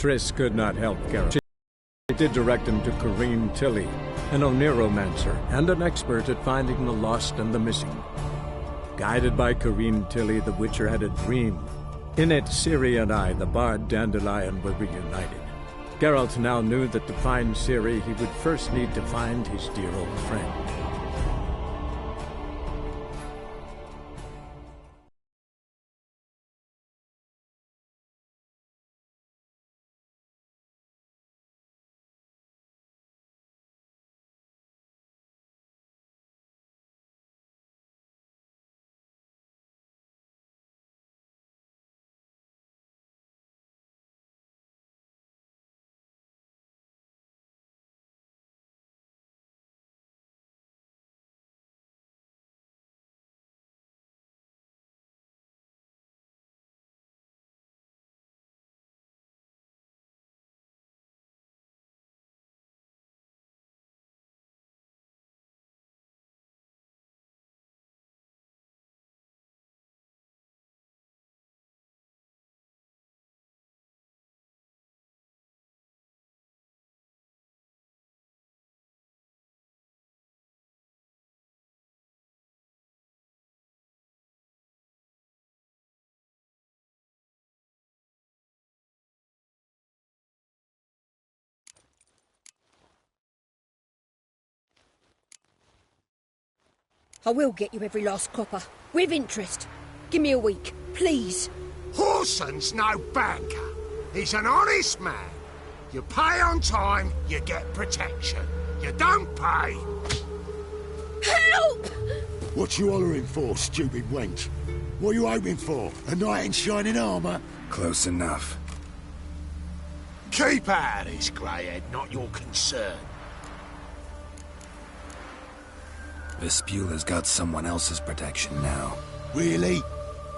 Triss could not help Geralt. She did direct him to Corrine Tilly, an Oniromancer and an expert at finding the lost and the missing. Guided by Corrine Tilly, the Witcher had a dream. In it, Ciri and I, the bard Dandelion, were reunited. Geralt now knew that to find Ciri, he would first need to find his dear old friend. I will get you every last copper, with interest. Give me a week, please. Whoreson's no banker. He's an honest man. You pay on time, you get protection. You don't pay... Help! What you hollering for, stupid wench? What are you hoping for? A knight in shining armour? Close enough. Keep out of this, greyhead, not your concern. Vespula's got someone else's protection now. Really?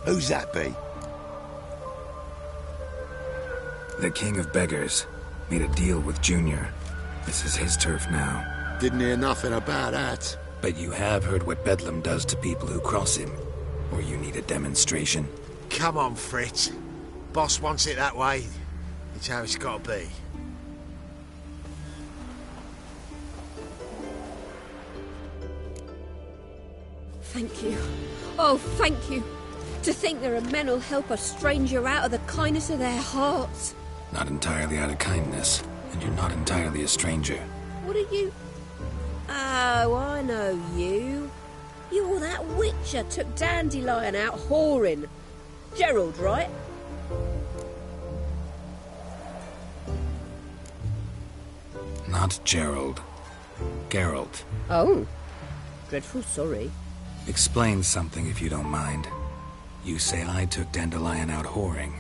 Who's that be? The King of Beggars made a deal with Junior. This is his turf now. Didn't hear nothing about that. But you have heard what Bedlam does to people who cross him. Or you need a demonstration? Come on, Fritz. Boss wants it that way. It's how it's got to be. Thank you. Oh, thank you. To think there are men who'll help a stranger out of the kindness of their hearts. Not entirely out of kindness, and you're not entirely a stranger. What are you... Oh, I know you. You're that Witcher took Dandelion out whoring. Gerald, right? Not Gerald. Geralt. Oh. Dreadful sorry. Explain something if you don't mind. You say I took Dandelion out whoring.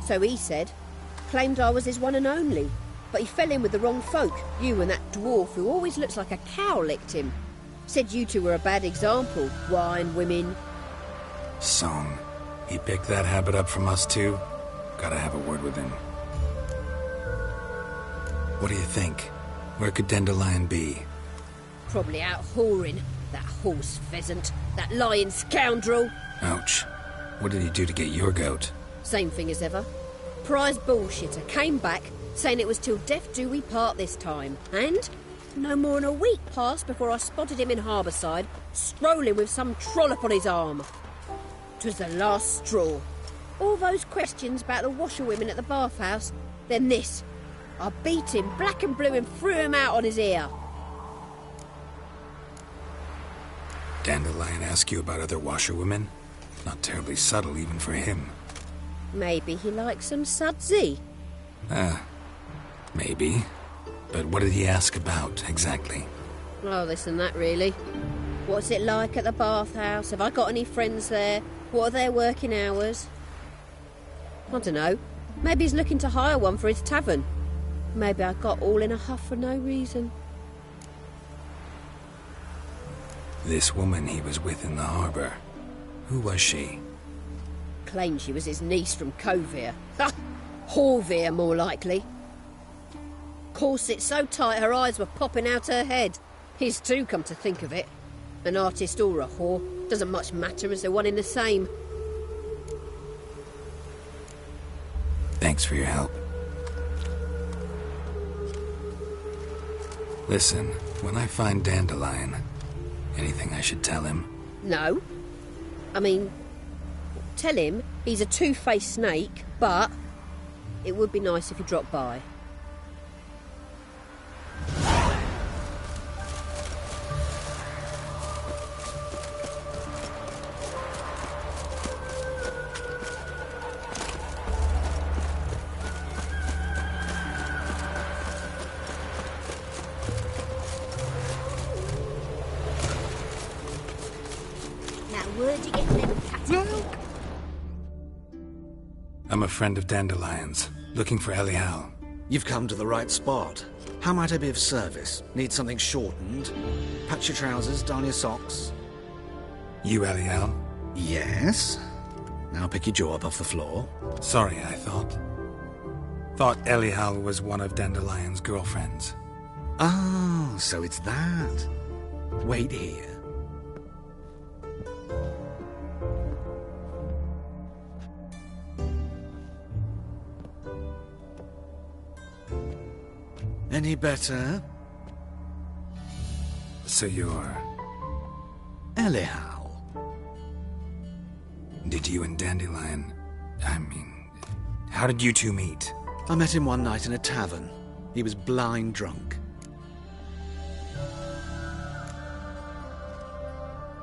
So he said. Claimed I was his one and only. But he fell in with the wrong folk. You and that dwarf who always looks like a cow licked him. Said you two were a bad example. Wine, women. Song. He picked that habit up from us too? Gotta have a word with him. What do you think? Where could Dandelion be? Probably out whoring. That horse pheasant. That lying scoundrel. Ouch. What did he do to get your goat? Same thing as ever. Prize bullshitter came back, saying it was till death do we part this time. And no more than a week passed before I spotted him in Harbourside, strolling with some trollop on his arm. 'Twas the last straw. All those questions about the washerwomen at the bathhouse, then this. I beat him black and blue and threw him out on his ear. Dandelion ask you about other washerwomen? Not terribly subtle even for him. Maybe he likes some sudsy. Maybe. But what did he ask about, exactly? Oh, this and that, really. What's it like at the bathhouse? Have I got any friends there? What are their working hours? I don't know. Maybe he's looking to hire one for his tavern. Maybe I got all in a huff for no reason. This woman he was with in the harbour. Who was she? Claimed she was his niece from Kovir. Ha! Horvir, more likely. Corset so tight her eyes were popping out her head. His too, come to think of it. An artist or a whore. Doesn't much matter as they're one in the same. Thanks for your help. Listen, when I find Dandelion, anything I should tell him? No. I mean, tell him he's a two-faced snake, but it would be nice if he dropped by. Where'd you get them cats? I'm a friend of Dandelion's, looking for Elial. You've come to the right spot. How might I be of service? Need something shortened? Patch your trousers, darn your socks. You Elial? Yes. Now pick your jaw up off the floor. Sorry, I thought Elial was one of Dandelion's girlfriends. Oh, so it's that. Wait here. Any better? So you're... Elial. Did you and Dandelion... how did you two meet? I met him one night in a tavern. He was blind drunk.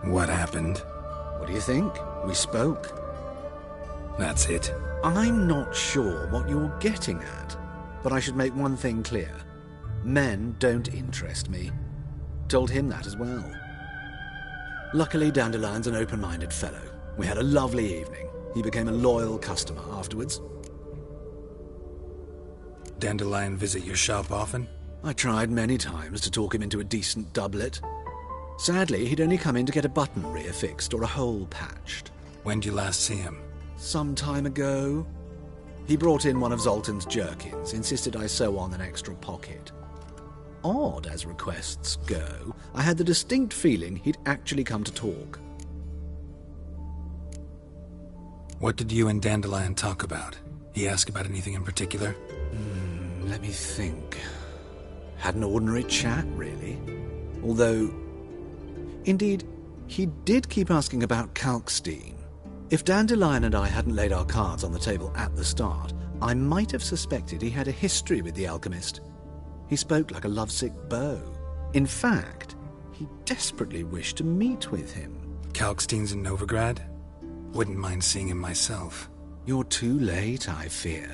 What happened? What do you think? We spoke. That's it. I'm not sure what you're getting at, but I should make one thing clear. Men don't interest me. Told him that as well. Luckily, Dandelion's an open-minded fellow. We had a lovely evening. He became a loyal customer afterwards. Dandelion visit your shop often? I tried many times to talk him into a decent doublet. Sadly, he'd only come in to get a button reaffixed or a hole patched. When did you last see him? Some time ago. He brought in one of Zoltan's jerkins, insisted I sew on an extra pocket. Odd as requests go, I had the distinct feeling he'd actually come to talk. What did you and Dandelion talk about? He asked about anything in particular? Let me think. Had an ordinary chat, really. Although, indeed, he did keep asking about Kalkstein. If Dandelion and I hadn't laid our cards on the table at the start, I might have suspected he had a history with the alchemist. He spoke like a lovesick beau. In fact, he desperately wished to meet with him. Kalkstein's in Novigrad? Wouldn't mind seeing him myself. You're too late, I fear.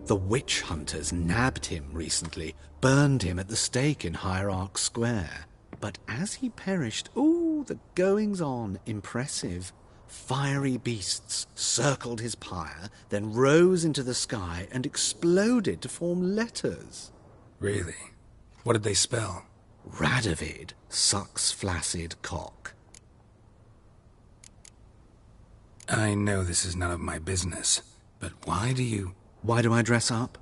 The witch hunters nabbed him recently, burned him at the stake in Hierarch Square. But as he perished, the goings-on, impressive. Fiery beasts circled his pyre, then rose into the sky and exploded to form letters. Really? What did they spell? Radovid sucks flaccid cock. I know this is none of my business, but why do I dress up?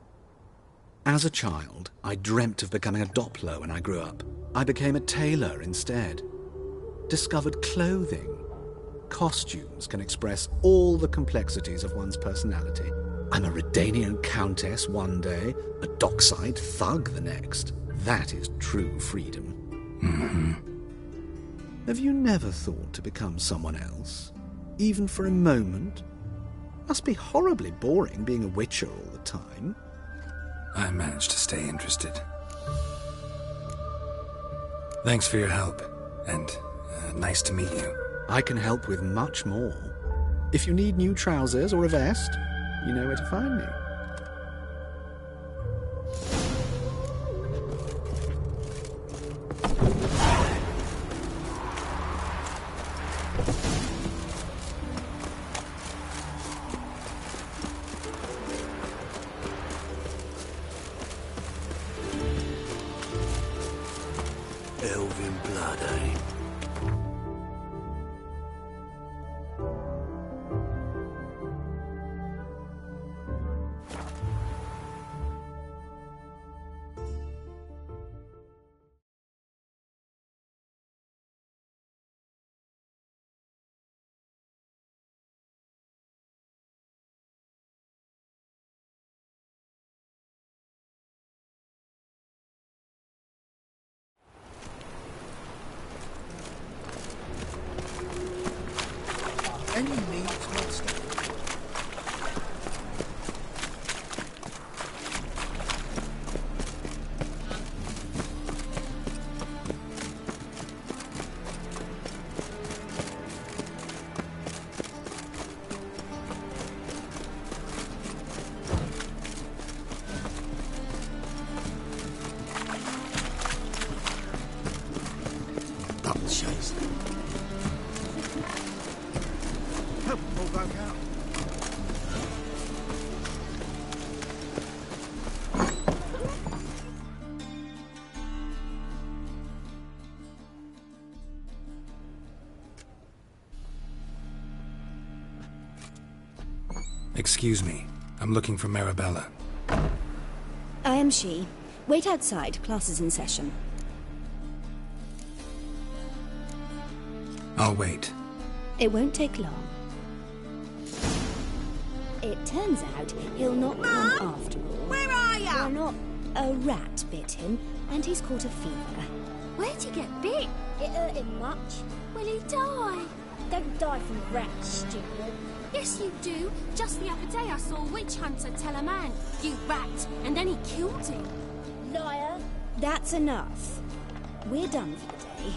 As a child, I dreamt of becoming a Doppler when I grew up. I became a tailor instead. Discovered clothing. Costumes can express all the complexities of one's personality. I'm a Redanian countess one day, a dockside thug the next. That is true freedom. Mm-hmm. Have you never thought to become someone else? Even for a moment? Must be horribly boring being a witcher all the time. I managed to stay interested. Thanks for your help, and nice to meet you. I can help with much more. If you need new trousers or a vest, you know where to find me. Elven blood, eh? up the chase. Help all broke out. Excuse me. I'm looking for Marabella. I am she. Wait outside. Class is in session. I'll wait. It won't take long. It turns out he'll not come after all. Where are you? Why not? A rat bit him, and he's caught a fever. Where'd he get bit? It hurt him much. Will he die? Don't die from rats, stupid. Yes, you do. Just the other day I saw a witch hunter tell a man, "You rat," and then he killed him. Liar. That's enough. We're done for the day.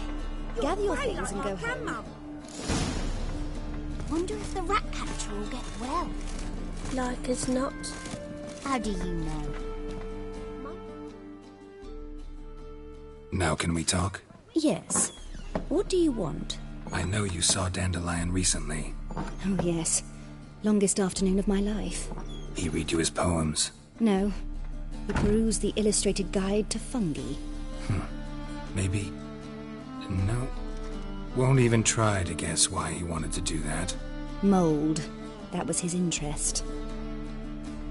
Gather your things and go home. Wonder if the rat catcher will get well. Like as not. How do you know? Now can we talk? Yes. What do you want? I know you saw Dandelion recently. Oh, yes. Longest afternoon of my life. He read you his poems. No. He perused the illustrated guide to fungi. Maybe... No. Won't even try to guess why he wanted to do that. Mold. That was his interest.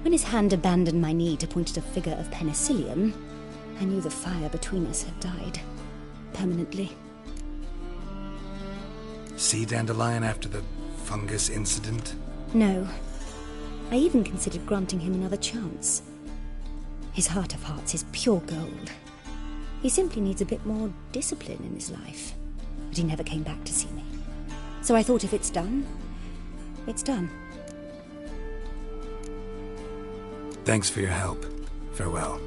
When his hand abandoned my knee to point at a figure of penicillium, I knew the fire between us had died. Permanently. See Dandelion after the fungus incident? No. I even considered granting him another chance. His heart of hearts is pure gold. He simply needs a bit more discipline in his life. But he never came back to see me. So I thought if it's done, it's done. Thanks for your help. Farewell.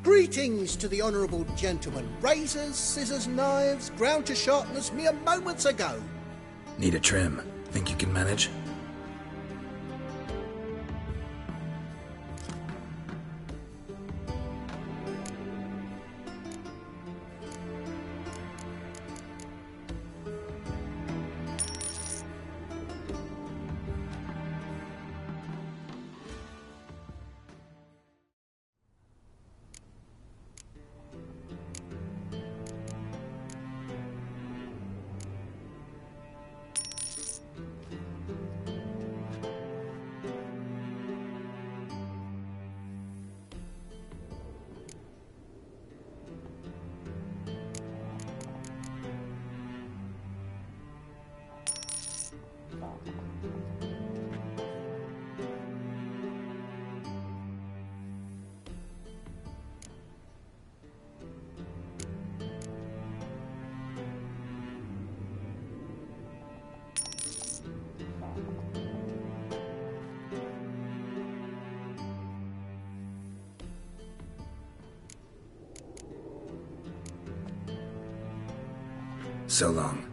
Greetings to the honourable gentleman. Razors, scissors, knives, ground to sharpness mere moments ago. Need a trim. Think you can manage? So long.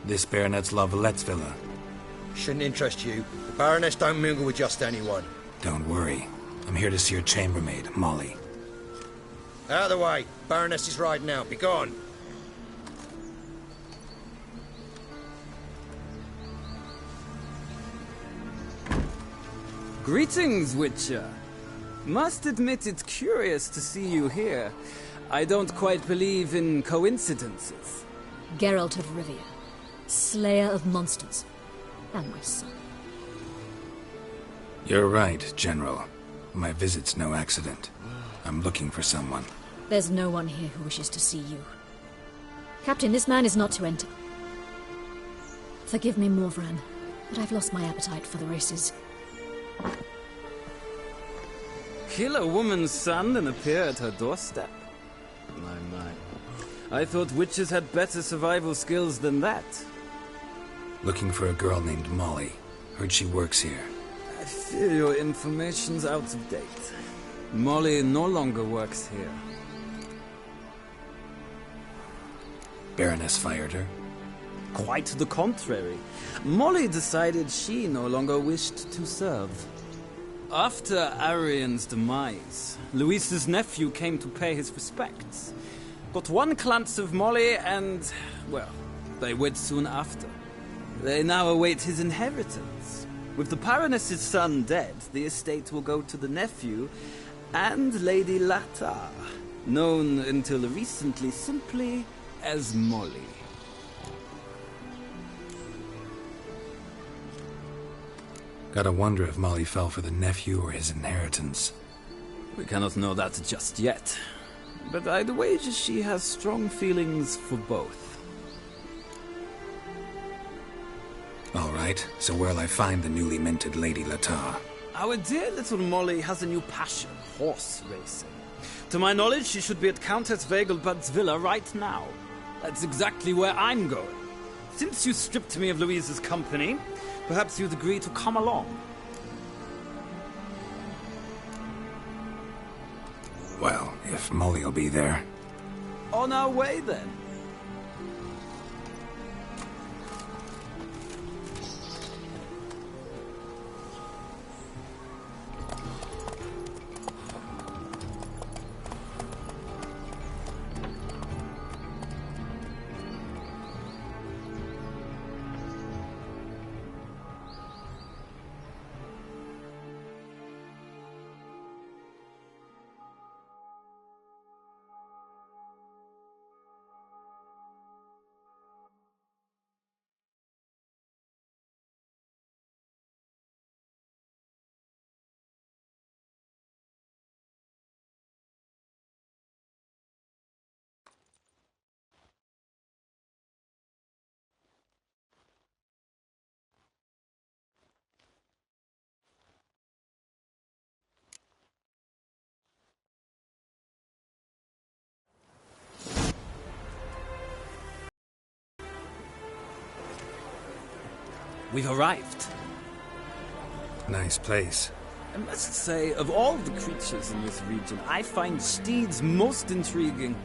This baronet's La Vallette's villa. Shouldn't interest you. The Baroness don't mingle with just anyone. Don't worry. I'm here to see your chambermaid, Molly. Out of the way. Baroness is riding out. Be gone. Greetings, Witcher. Must admit it's curious to see you here. I don't quite believe in coincidences. Geralt of Rivia, slayer of monsters, and my son. You're right, General. My visit's no accident. I'm looking for someone. There's no one here who wishes to see you. Captain, this man is not to enter. Forgive me, Morvran, but I've lost my appetite for the races. Kill a woman's son and appear at her doorstep? My. I thought witches had better survival skills than that. Looking for a girl named Molly. Heard she works here. I fear your information's out of date. Molly no longer works here. Baroness fired her? Quite the contrary. Molly decided she no longer wished to serve. After Arian's demise, Luis's nephew came to pay his respects. Got one glance of Molly and, well, they wed soon after. They now await his inheritance. With the Baroness's son dead, the estate will go to the nephew and Lady Latar, known until recently simply as Molly. Gotta wonder if Molly fell for the nephew or his inheritance. We cannot know that just yet, but I'd wager she has strong feelings for both. All right, so where'll I find the newly minted Lady Latar? Our dear little Molly has a new passion, horse racing. To my knowledge, she should be at Countess Vegelbud's villa right now. That's exactly where I'm going. Since you stripped me of Louise's company, perhaps you'd agree to come along. Well, if Molly'll be there. On our way, then. We've arrived. Nice place. I must say, of all the creatures in this region, I find steeds most intriguing.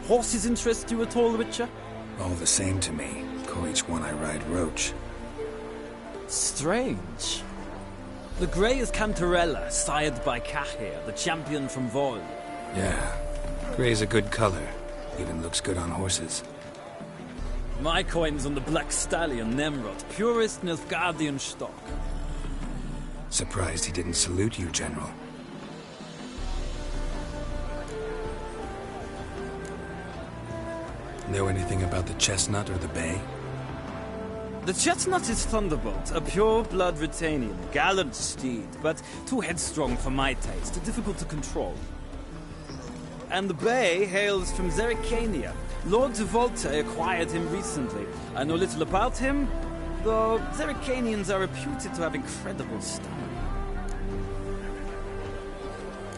Horses interest you at all, Witcher? All the same to me. Call each one I ride Roach. Strange. The grey is Cantarella, sired by Cahir, the champion from Vol. Yeah. Grey's a good color. Even looks good on horses. My coin's on the Black Stallion, Nemrod, purest Nilfgaardian stock. Surprised he didn't salute you, General. Know anything about the Chestnut or the Bay? The Chestnut is Thunderbolt, a pure-blood Britannian, gallant steed, but too headstrong for my taste, difficult to control. And the Bay hails from Zerrikania. Lord de Volta acquired him recently. I know little about him, though Zerrikanians are reputed to have incredible stamina.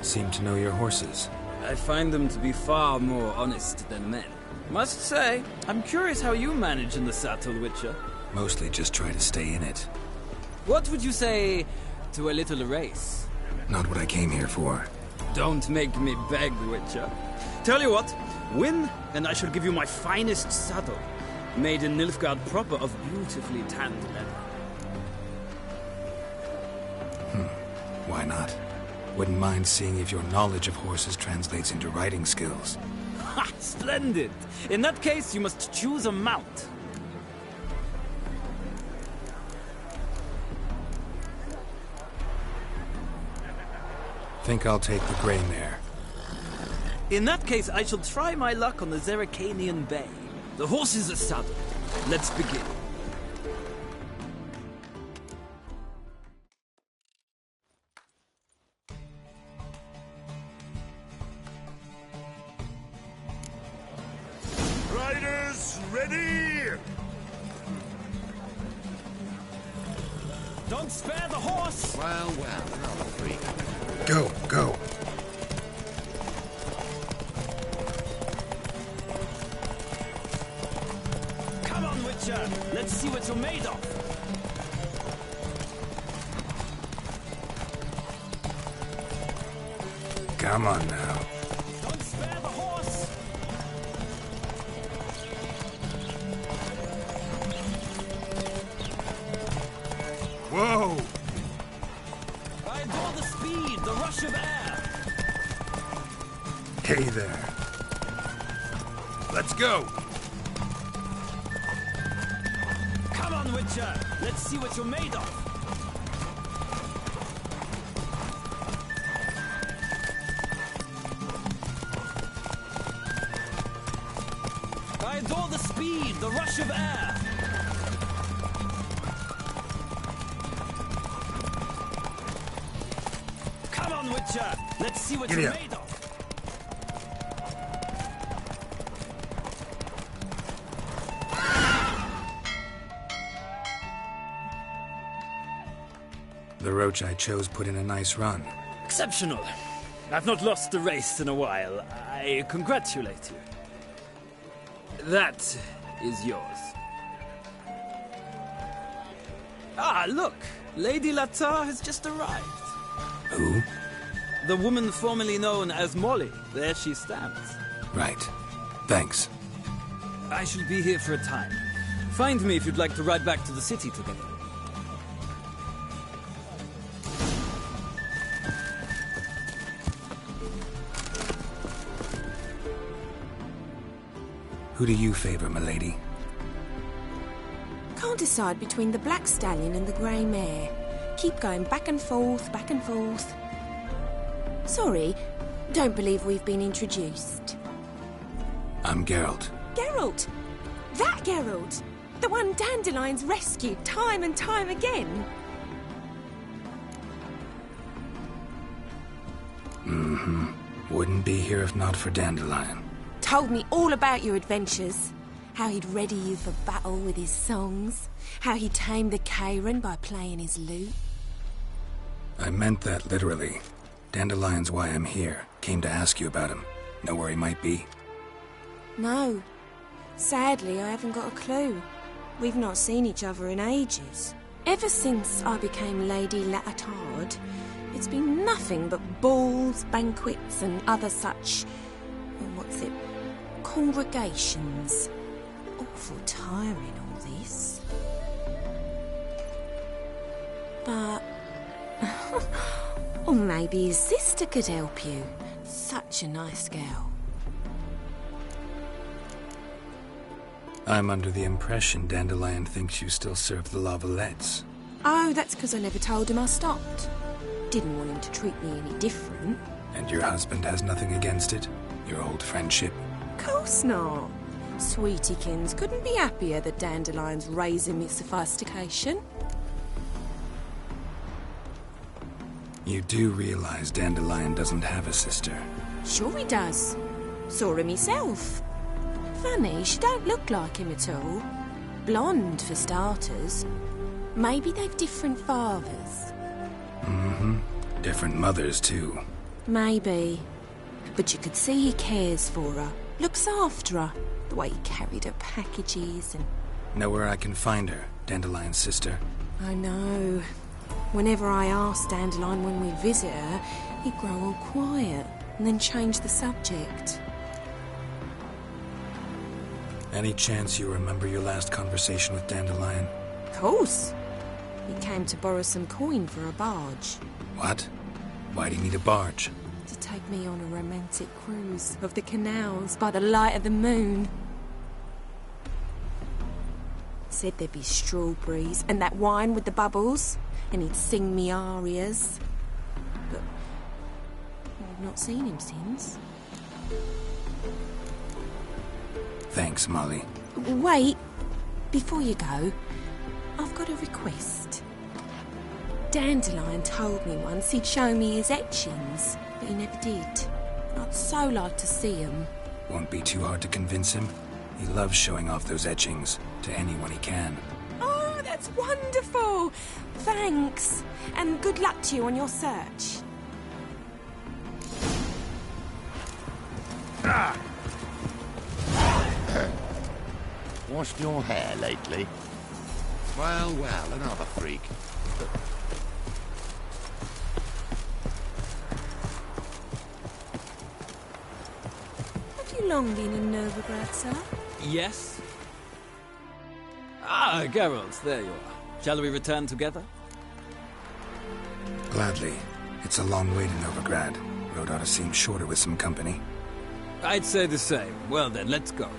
Seem to know your horses. I find them to be far more honest than men. Must say, I'm curious how you manage in the saddle, Witcher. Mostly just try to stay in it. What would you say to a little race? Not what I came here for. Don't make me beg, Witcher. Tell you what, win, and I shall give you my finest saddle, made in Nilfgaard proper of beautifully tanned leather. Why not? Wouldn't mind seeing if your knowledge of horses translates into riding skills. Ha! Splendid! In that case, you must choose a mount. Think I'll take the gray mare. In that case, I shall try my luck on the Zeracanian Bay. The horses are saddled. Let's begin. Riders, ready! Don't spare the horse! Well, another freak. Go, go. Come on, Witcher! Let's see what you're made of! Come on now. Don't spare the horse! Whoa! I adore the speed, the rush of air! Hey there. Let's go! Come on, Witcher! Let's see what you're made of! I adore the speed, the rush of air! Come on, Witcher! Let's see what you're made of! The roach I chose put in a nice run. Exceptional. I've not lost a race in a while. I congratulate you. That is yours. Ah, look! Lady Latar has just arrived. Who? The woman formerly known as Molly. There she stands. Right. Thanks. I shall be here for a time. Find me if you'd like to ride back to the city together. Who do you favor, milady? Can't decide between the black stallion and the grey mare. Keep going back and forth, back and forth. Sorry, don't believe we've been introduced. I'm Geralt. Geralt! That Geralt! The one Dandelion's rescued time and time again. Mm-hmm. Wouldn't be here if not for Dandelion. Told me all about your adventures. How he'd ready you for battle with his songs. How he tamed the Kairan by playing his lute. I meant that literally. Dandelion's why I'm here. Came to ask you about him. Know where he might be? No. Sadly, I haven't got a clue. We've not seen each other in ages. Ever since I became Lady Latard, it's been nothing but balls, banquets, and other such... what's it? Congregations. Awful tiring, all this. But... or maybe his sister could help you. Such a nice girl. I'm under the impression Dandelion thinks you still serve the Lavalettes. Oh, that's because I never told him I stopped. Didn't want him to treat me any different. And your husband has nothing against it? Your old friendship? Course not. Sweetiekins couldn't be happier that Dandelion's raising me sophistication. You do realize Dandelion doesn't have a sister? Sure he does. Saw him himself. Funny, she don't look like him at all. Blonde, for starters. Maybe they've different fathers. Mm-hmm. Different mothers, too. Maybe. But you could see he cares for her. Looks after her. The way he carried her packages and... Know where I can find her, Dandelion's sister? I know. Whenever I asked Dandelion when we'd visit her, he'd grow all quiet and then change the subject. Any chance you remember your last conversation with Dandelion? Of course. He came to borrow some coin for a barge. What? Why do you need a barge? To take me on a romantic cruise of the canals by the light of the moon. Said there'd be strawberries and that wine with the bubbles, and he'd sing me arias. But I've not seen him since. Thanks, Molly. Wait, before you go, I've got a request. Dandelion told me once he'd show me his etchings, but he never did. I'd so like to see them. Won't be too hard to convince him. He loves showing off those etchings to anyone he can. Oh, that's wonderful! Thanks, and good luck to you on your search. Washed your hair lately? Well, well, another freak. Have you long been in Novigrad, sir? Yes? Ah, Geralt, there you are. Shall we return together? Gladly. It's a long way to Novigrad. Road ought to seem shorter with some company. I'd say the same. Well then, let's go.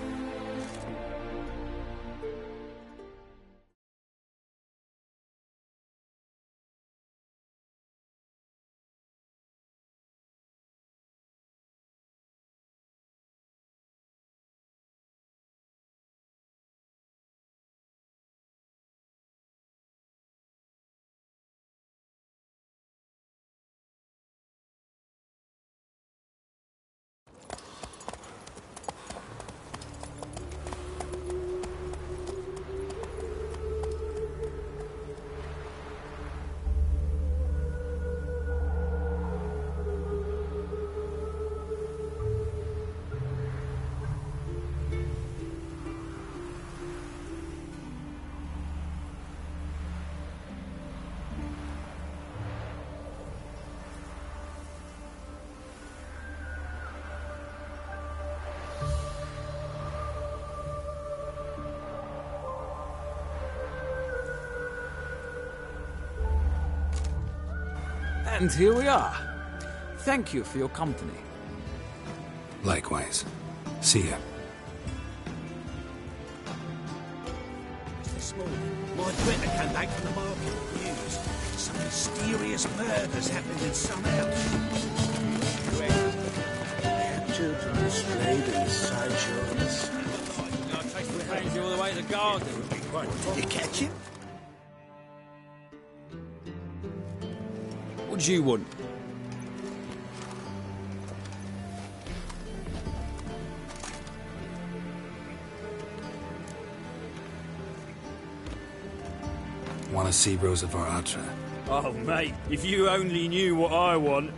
And here we are. Thank you for your company. Likewise. See ya. This morning, my Twitter came back from the market with news. Some mysterious murders happened in some house. Children strayed inside yours. I'll take the crazy all the way to the garden. Did you catch him? What do you want? Want to see Rosa Varatra? Oh, mate, if you only knew what I want.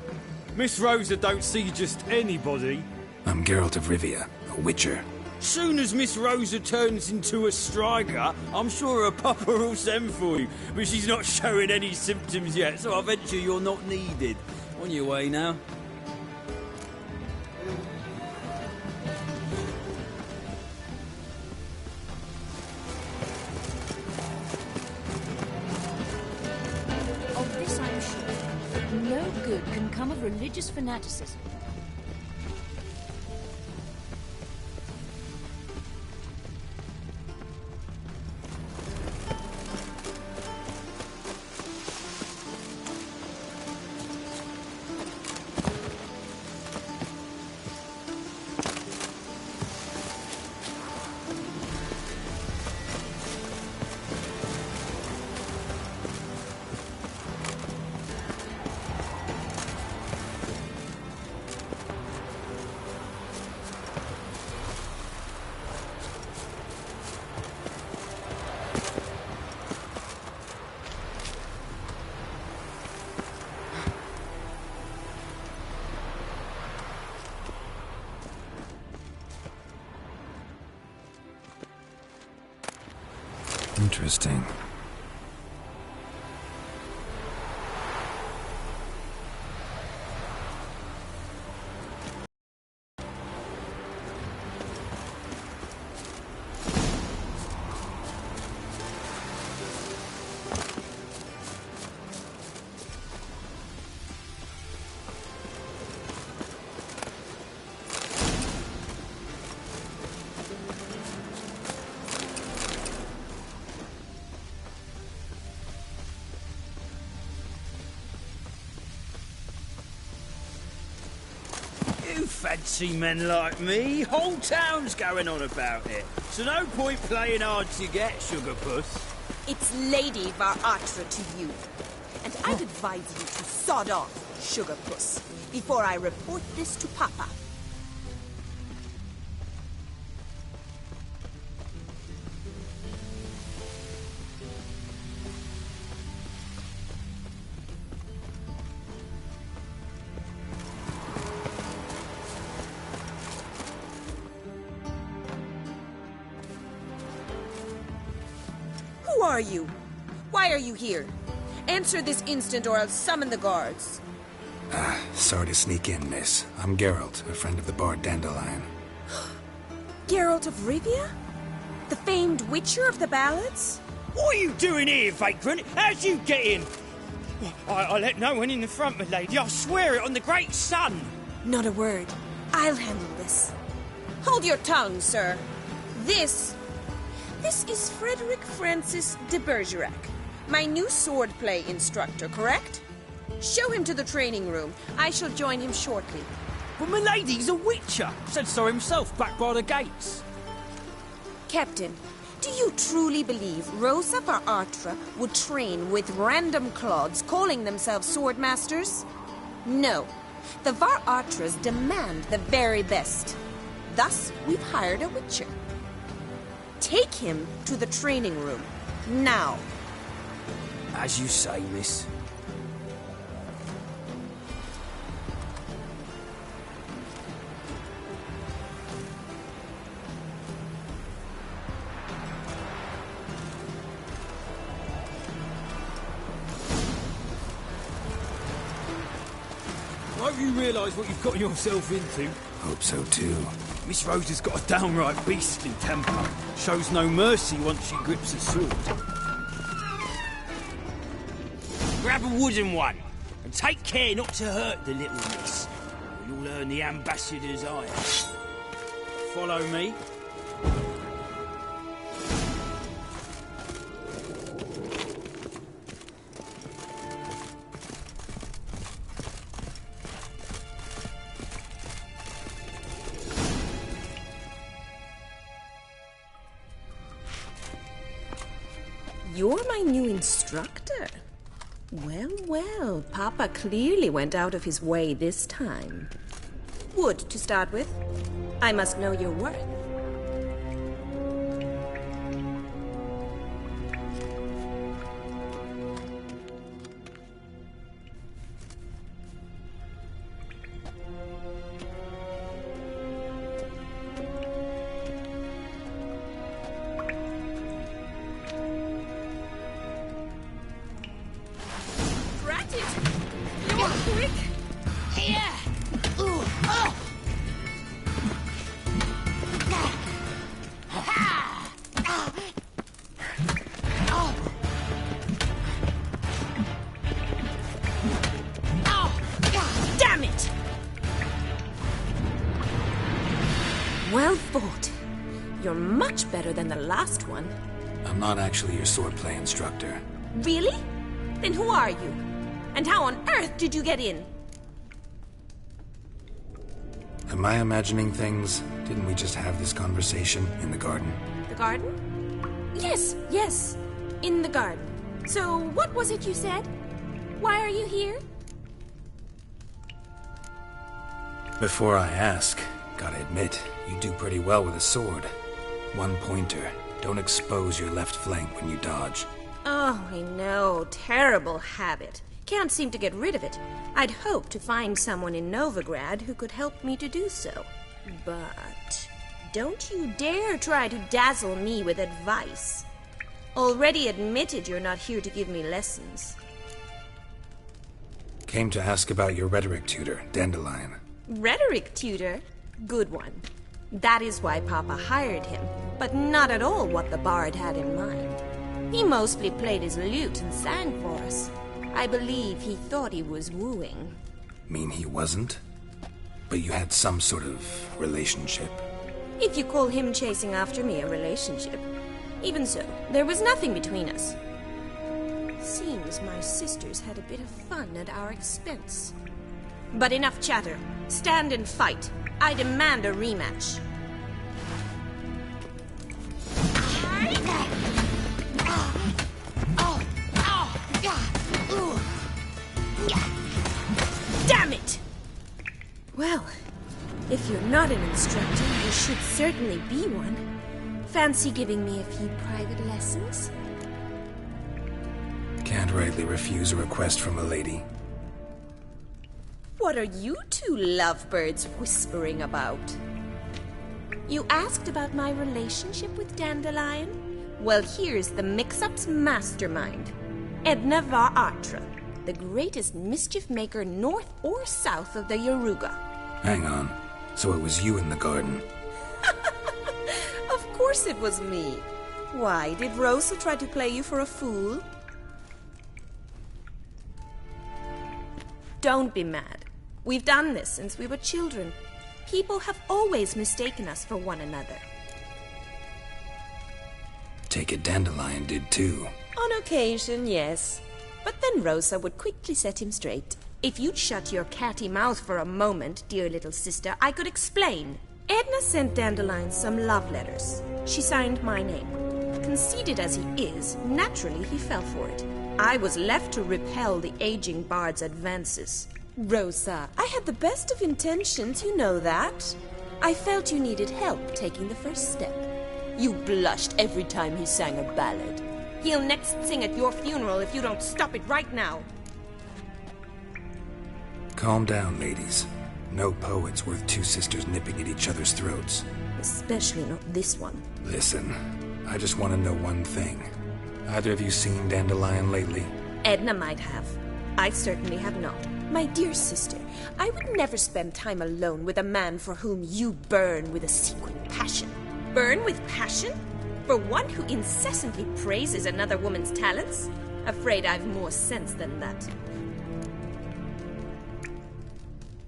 Miss Rosa don't see just anybody. I'm Geralt of Rivia, a witcher. Soon as Miss Rosa turns into a striker, I'm sure her papa will send for you. But she's not showing any symptoms yet, so I venture you're not needed. On your way now. Of this I'm sure. No good can come of religious fanaticism. Interesting. don't fancy men like me. Whole town's going on about it. So no point playing hard to get, Sugar Puss. It's Lady Var-Atra to you. And I'd advise you to sod off, Sugar Puss, before I report this to Papa. Who are you? Why are you here? Answer this instant or I'll summon the guards. Sorry to sneak in, miss. I'm Geralt, a friend of the bard Dandelion. Geralt of Rivia? The famed witcher of the ballads? What are you doing here, vagrant? How'd you get in? I let no one in the front, my lady. I swear it on the great sun. Not a word. I'll handle this. Hold your tongue, sir. This is Frederick Francis de Bergerac, my new swordplay instructor, correct? Show him to the training room. I shall join him shortly. But my lady's a witcher. Said so himself back by the gates. Captain, do you truly believe Rosa Var-Atra would train with random clods calling themselves swordmasters? No. The Var-Atras demand the very best. Thus, we've hired a witcher. Take him to the training room. Now. As you say, miss. I hope you realise what you've got yourself into. Hope so too. Miss Rosa's got a downright beastly temper. Shows no mercy once she grips a sword. Grab a wooden one, and take care not to hurt the little miss. Or you'll earn the ambassador's ire. Follow me. You're my new instructor. Well, well, Papa clearly went out of his way this time. Wood, to start with. I must know your worth. Well fought. You're much better than the last one. I'm not actually your swordplay instructor. Really? Then who are you? And how on earth did you get in? Am I imagining things? Didn't we just have this conversation in the garden? The garden? Yes, yes. In the garden. So, what was it you said? Why are you here? Before I ask, gotta admit, you do pretty well with a sword. One pointer. Don't expose your left flank when you dodge. Oh, I know. Terrible habit. Can't seem to get rid of it. I'd hoped to find someone in Novigrad who could help me to do so. But don't you dare try to dazzle me with advice. Already admitted you're not here to give me lessons. Came to ask about your rhetoric tutor, Dandelion. Rhetoric tutor? Good one. That is why Papa hired him, but not at all what the bard had in mind. He mostly played his lute and sang for us. I believe he thought he was wooing. Mean he wasn't? But you had some sort of relationship. If you call him chasing after me a relationship. Even so, there was nothing between us. Seems my sisters had a bit of fun at our expense. But enough chatter. Stand and fight. I demand a rematch. Damn it! Well, if you're not an instructor, you should certainly be one. Fancy giving me a few private lessons? Can't rightly refuse a request from a lady. What are you two lovebirds whispering about? You asked about my relationship with Dandelion? Well, here's the mix-up's mastermind. Edna var Atra, the greatest mischief maker north or south of the Yaruga. Hang on. So it was you in the garden? Of course it was me. Why, did Rosa try to play you for a fool? Don't be mad. We've done this since we were children. People have always mistaken us for one another. Take it Dandelion did too. On occasion, yes. But then Rosa would quickly set him straight. If you'd shut your catty mouth for a moment, dear little sister, I could explain. Edna sent Dandelion some love letters. She signed my name. Conceited as he is, naturally he fell for it. I was left to repel the aging bard's advances. Rosa, I had the best of intentions, you know that. I felt you needed help taking the first step. You blushed every time he sang a ballad. He'll next sing at your funeral if you don't stop it right now. Calm down, ladies. No poet's worth two sisters nipping at each other's throats. Especially not this one. Listen, I just want to know one thing. Either of you seen Dandelion lately? Edna might have. I certainly have not. My dear sister, I would never spend time alone with a man for whom you burn with a secret passion. Burn with passion? For one who incessantly praises another woman's talents? Afraid I've more sense than that.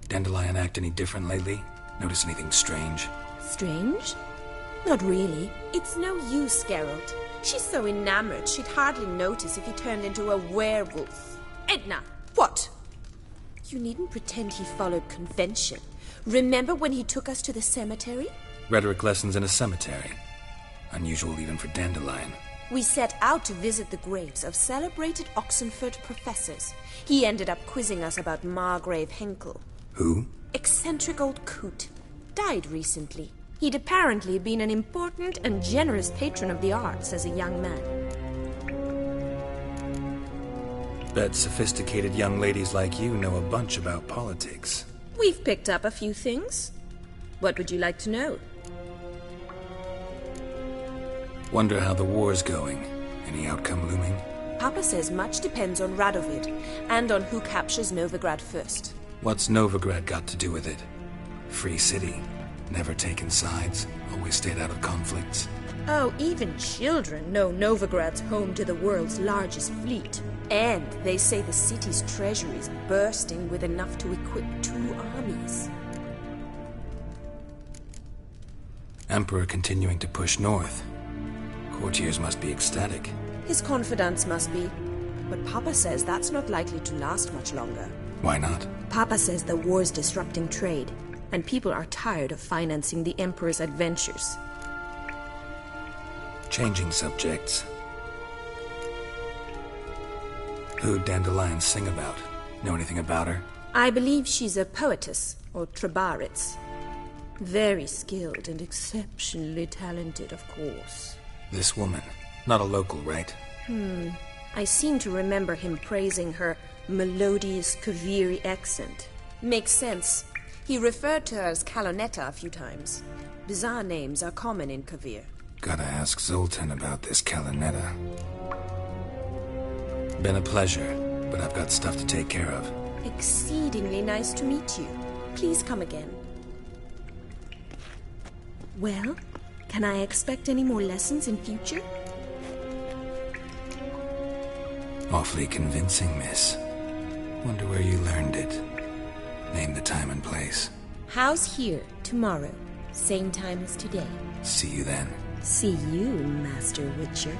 Dandelion act any different lately? Notice anything strange? Strange? Not really. It's no use, Geralt. She's so enamored she'd hardly notice if he turned into a werewolf. Edna! What? You needn't pretend he followed convention. Remember when he took us to the cemetery? Rhetoric lessons in a cemetery. Unusual even for Dandelion. We set out to visit the graves of celebrated Oxenford professors. He ended up quizzing us about Margrave Henkel. Who? Eccentric old coot. Died recently. He'd apparently been an important and generous patron of the arts as a young man. Bet sophisticated young ladies like you know a bunch about politics. We've picked up a few things. What would you like to know? Wonder how the war's going. Any outcome looming? Papa says much depends on Radovid, and on who captures Novigrad first. What's Novigrad got to do with it? Free city. Never taken sides. Always stayed out of conflicts. Oh, even children know Novigrad's home to the world's largest fleet. And they say the city's treasury is bursting with enough to equip 2 armies. Emperor continuing to push north. Courtiers must be ecstatic. His confidants must be. But Papa says that's not likely to last much longer. Why not? Papa says the war's disrupting trade, and people are tired of financing the Emperor's adventures. Changing subjects. Who'd Dandelion sing about? Know anything about her? I believe she's a poetess, or Trebaritz. Very skilled and exceptionally talented, of course. This woman. Not a local, right? I seem to remember him praising her melodious Kaviri accent. Makes sense. He referred to her as Kalonetta a few times. Bizarre names are common in Kavir. Gotta ask Zoltan about this Kalonetta. Been a pleasure, but I've got stuff to take care of. Exceedingly nice to meet you. Please come again. Well, can I expect any more lessons in future? Awfully convincing, miss. Wonder where you learned it. Name the time and place. House here, tomorrow. Same time as today. See you then. See you, Master Witcher.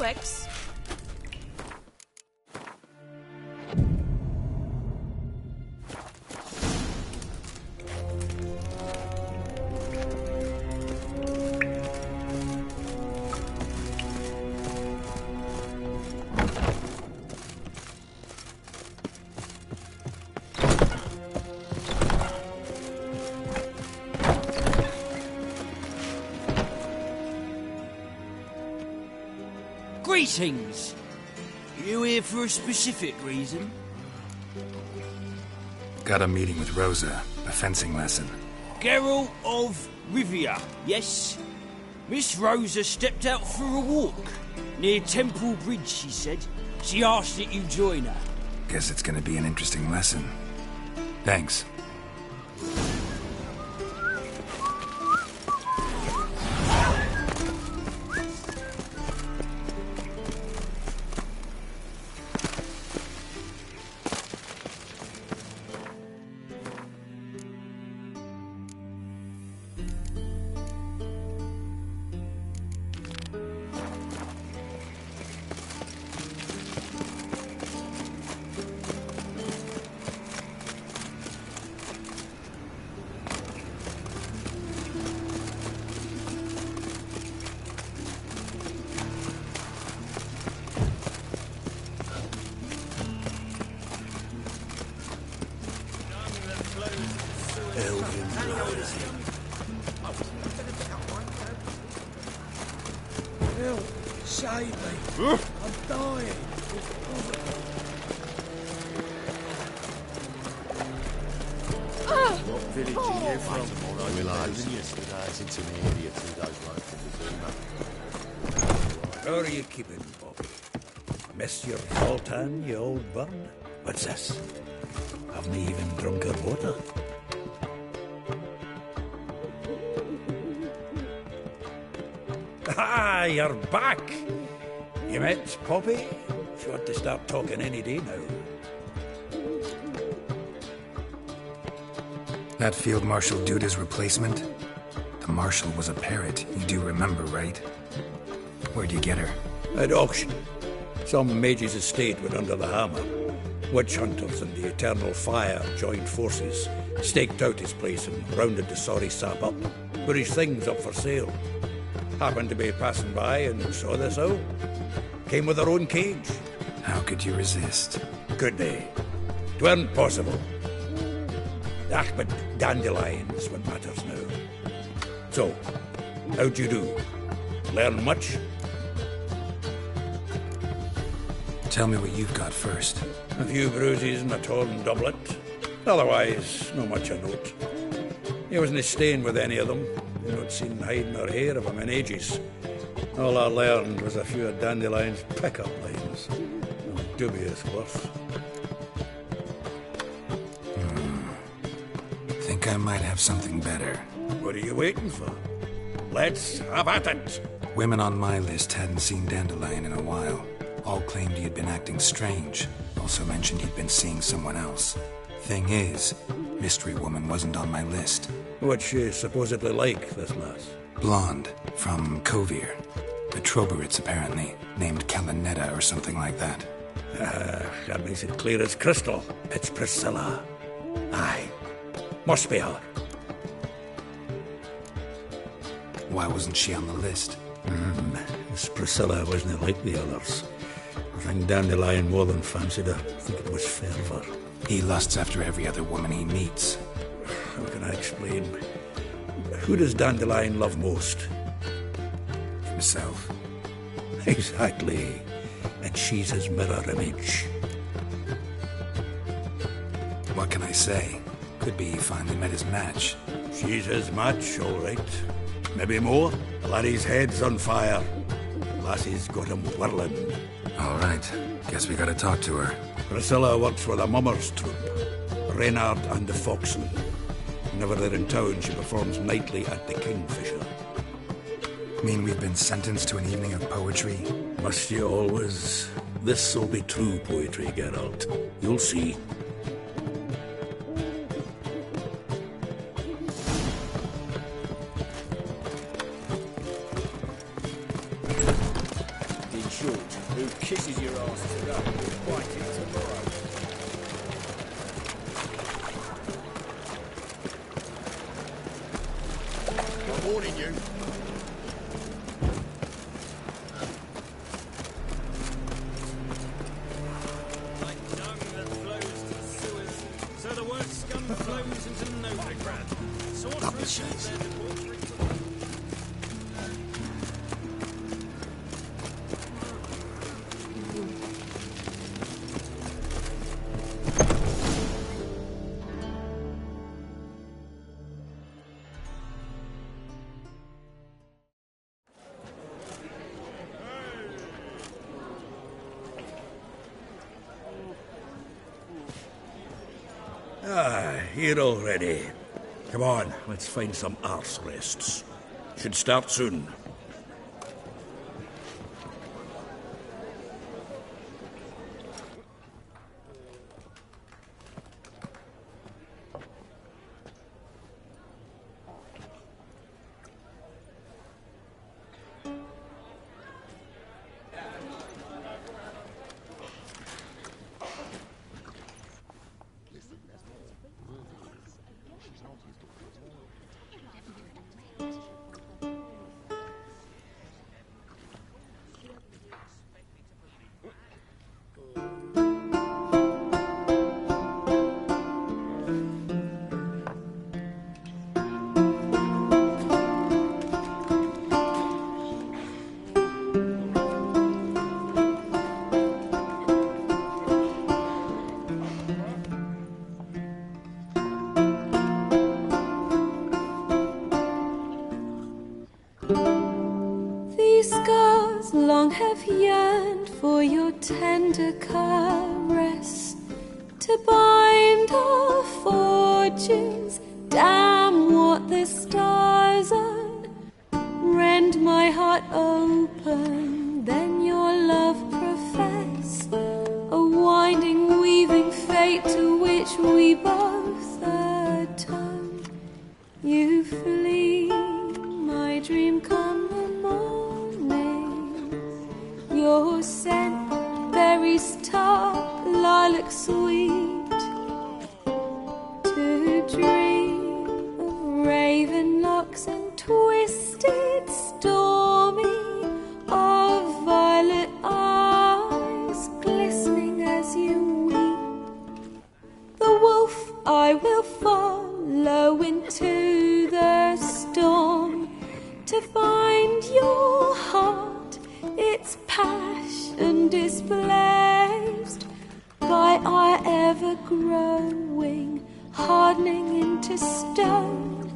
Wex. Greetings! You here for a specific reason? Got a meeting with Rosa, a fencing lesson. Geralt of Rivia, yes? Miss Rosa stepped out for a walk. Near Temple Bridge, she said. She asked that you join her. Guess it's gonna be an interesting lesson. Thanks. Help! Save me! I'm dying! What village are you from? Willows. Yesterday's intermediate 2 days away from the How are you keeping, Bobby? Monsieur Zoltan, you old bird? What's this? Haven't even drunk her water. Ah, you're back! You met Poppy? She ought to start talking any day now. That Field Marshal Duda's replacement? The Marshal was a parrot, you do remember, right? Where'd you get her? At auction. Some mage's estate went under the hammer. Witch hunters and the Eternal Fire joined forces, staked out his place and rounded the sorry sap up. Put his things up for sale. Happened to be passing by and saw this out. Came with her own cage. How could you resist? Could they? 'Tweren't possible. Ah, but dandelions what matters now. So, how'd you do? Learn much? Tell me what you've got first. A few bruises and a torn doublet. Otherwise, not much of note. He wasn't staying with any of them. Not seen hiding or hair of him in ages. All I learned was a few of Dandelion's pick-up lines. No dubious worth. Think I might have something better. What are you waiting for? Let's have at it! Women on my list hadn't seen Dandelion in a while. All claimed he had been acting strange. Also mentioned he'd been seeing someone else. Thing is, Mystery Woman wasn't on my list. What's she supposedly like, this lass? Blonde, from Kovir. A Troberits, apparently, named Kalanetta or something like that. That makes it clear as crystal. It's Priscilla. Aye. Must be her. Why wasn't she on the list? This Priscilla wasn't like the others. I think Dandelion more than fancied her. I think it was fervour. He lusts after every other woman he meets. How can I explain? Who does Dandelion love most? Himself. Exactly. And she's his mirror image. What can I say? Could be he finally met his match. She's his match, all right. Maybe more. Laddie's head's on fire. Lassie's got him whirling. All right. Guess we gotta talk to her. Priscilla works for the Mummers troupe. Reynard and the Foxen. Whenever they're in town, she performs nightly at the Kingfisher. Mean we've been sentenced to an evening of poetry? Must you always? This'll be true poetry, Geralt. You'll see. kisses your ass today, bite it tomorrow. I'm warning you. Here already. Come on, let's find some arse rests. Should start soon. These scars long have yearned for your tender caress, to bind our fortunes. Damn what the stars are. Rend my heart open, then your love profess, a winding, weaving fate to which we both atone. You flee, my dream come the morning. Your scent, berries tart, lilac sweet, to dream of raven locks and twisted, stormy, of violet eyes glistening as you weep. The wolf I will follow into the storm, to find your heart, its passion displaced by our ever-growing, hardening into stone,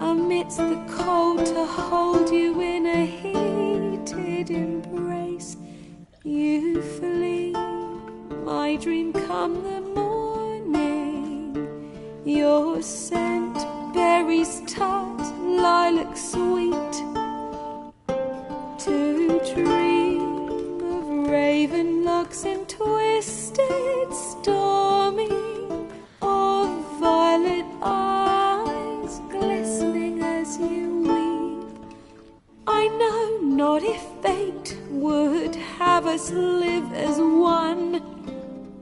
amidst the cold to hold you in a heated embrace. You flee, my dream come the morning, your scent, berries tart, lilac sweet, to dream of raven locks and twisted, stormy, of violet eyes glistening as you weep. I know not if fate would have us live as one,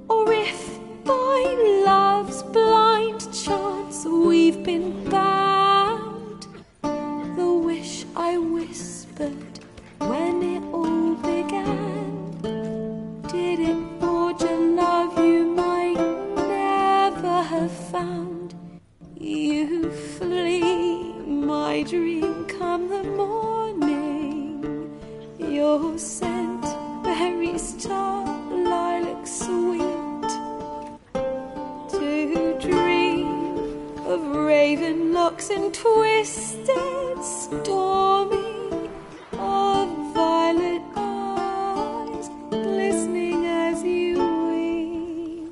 or if by love's blind chance we've been bound. The wish I whispered when it all began, did it forge a love you might never have found? You flee, my dream come the morning, your scent, berries tart, lilac sweet, to dream of raven locks and twisted, stormy, of violet eyes glistening as you weep.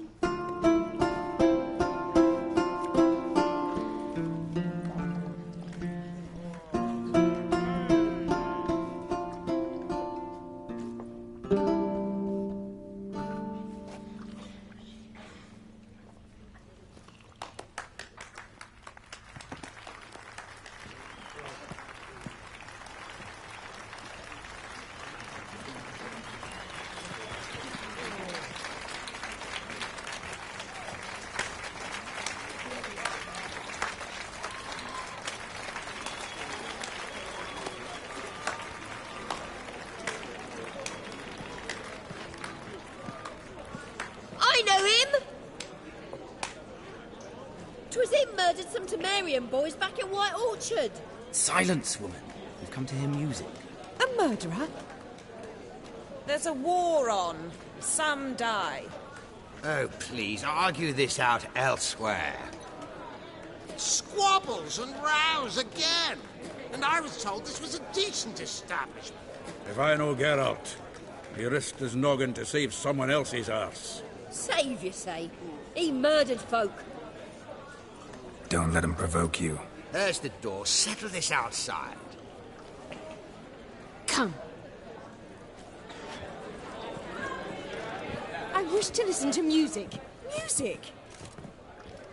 he murdered some Temerian boys back in White Orchard. Silence, woman. We've come to hear music. A murderer? There's a war on. Some die. Oh, please, argue this out elsewhere. Squabbles and rows again. And I was told this was a decent establishment. If I know Geralt, he risked his noggin to save someone else's arse. Save, you say? He murdered folk. Don't let him provoke you. There's the door. Settle this outside. Come. I wish to listen to music. Music!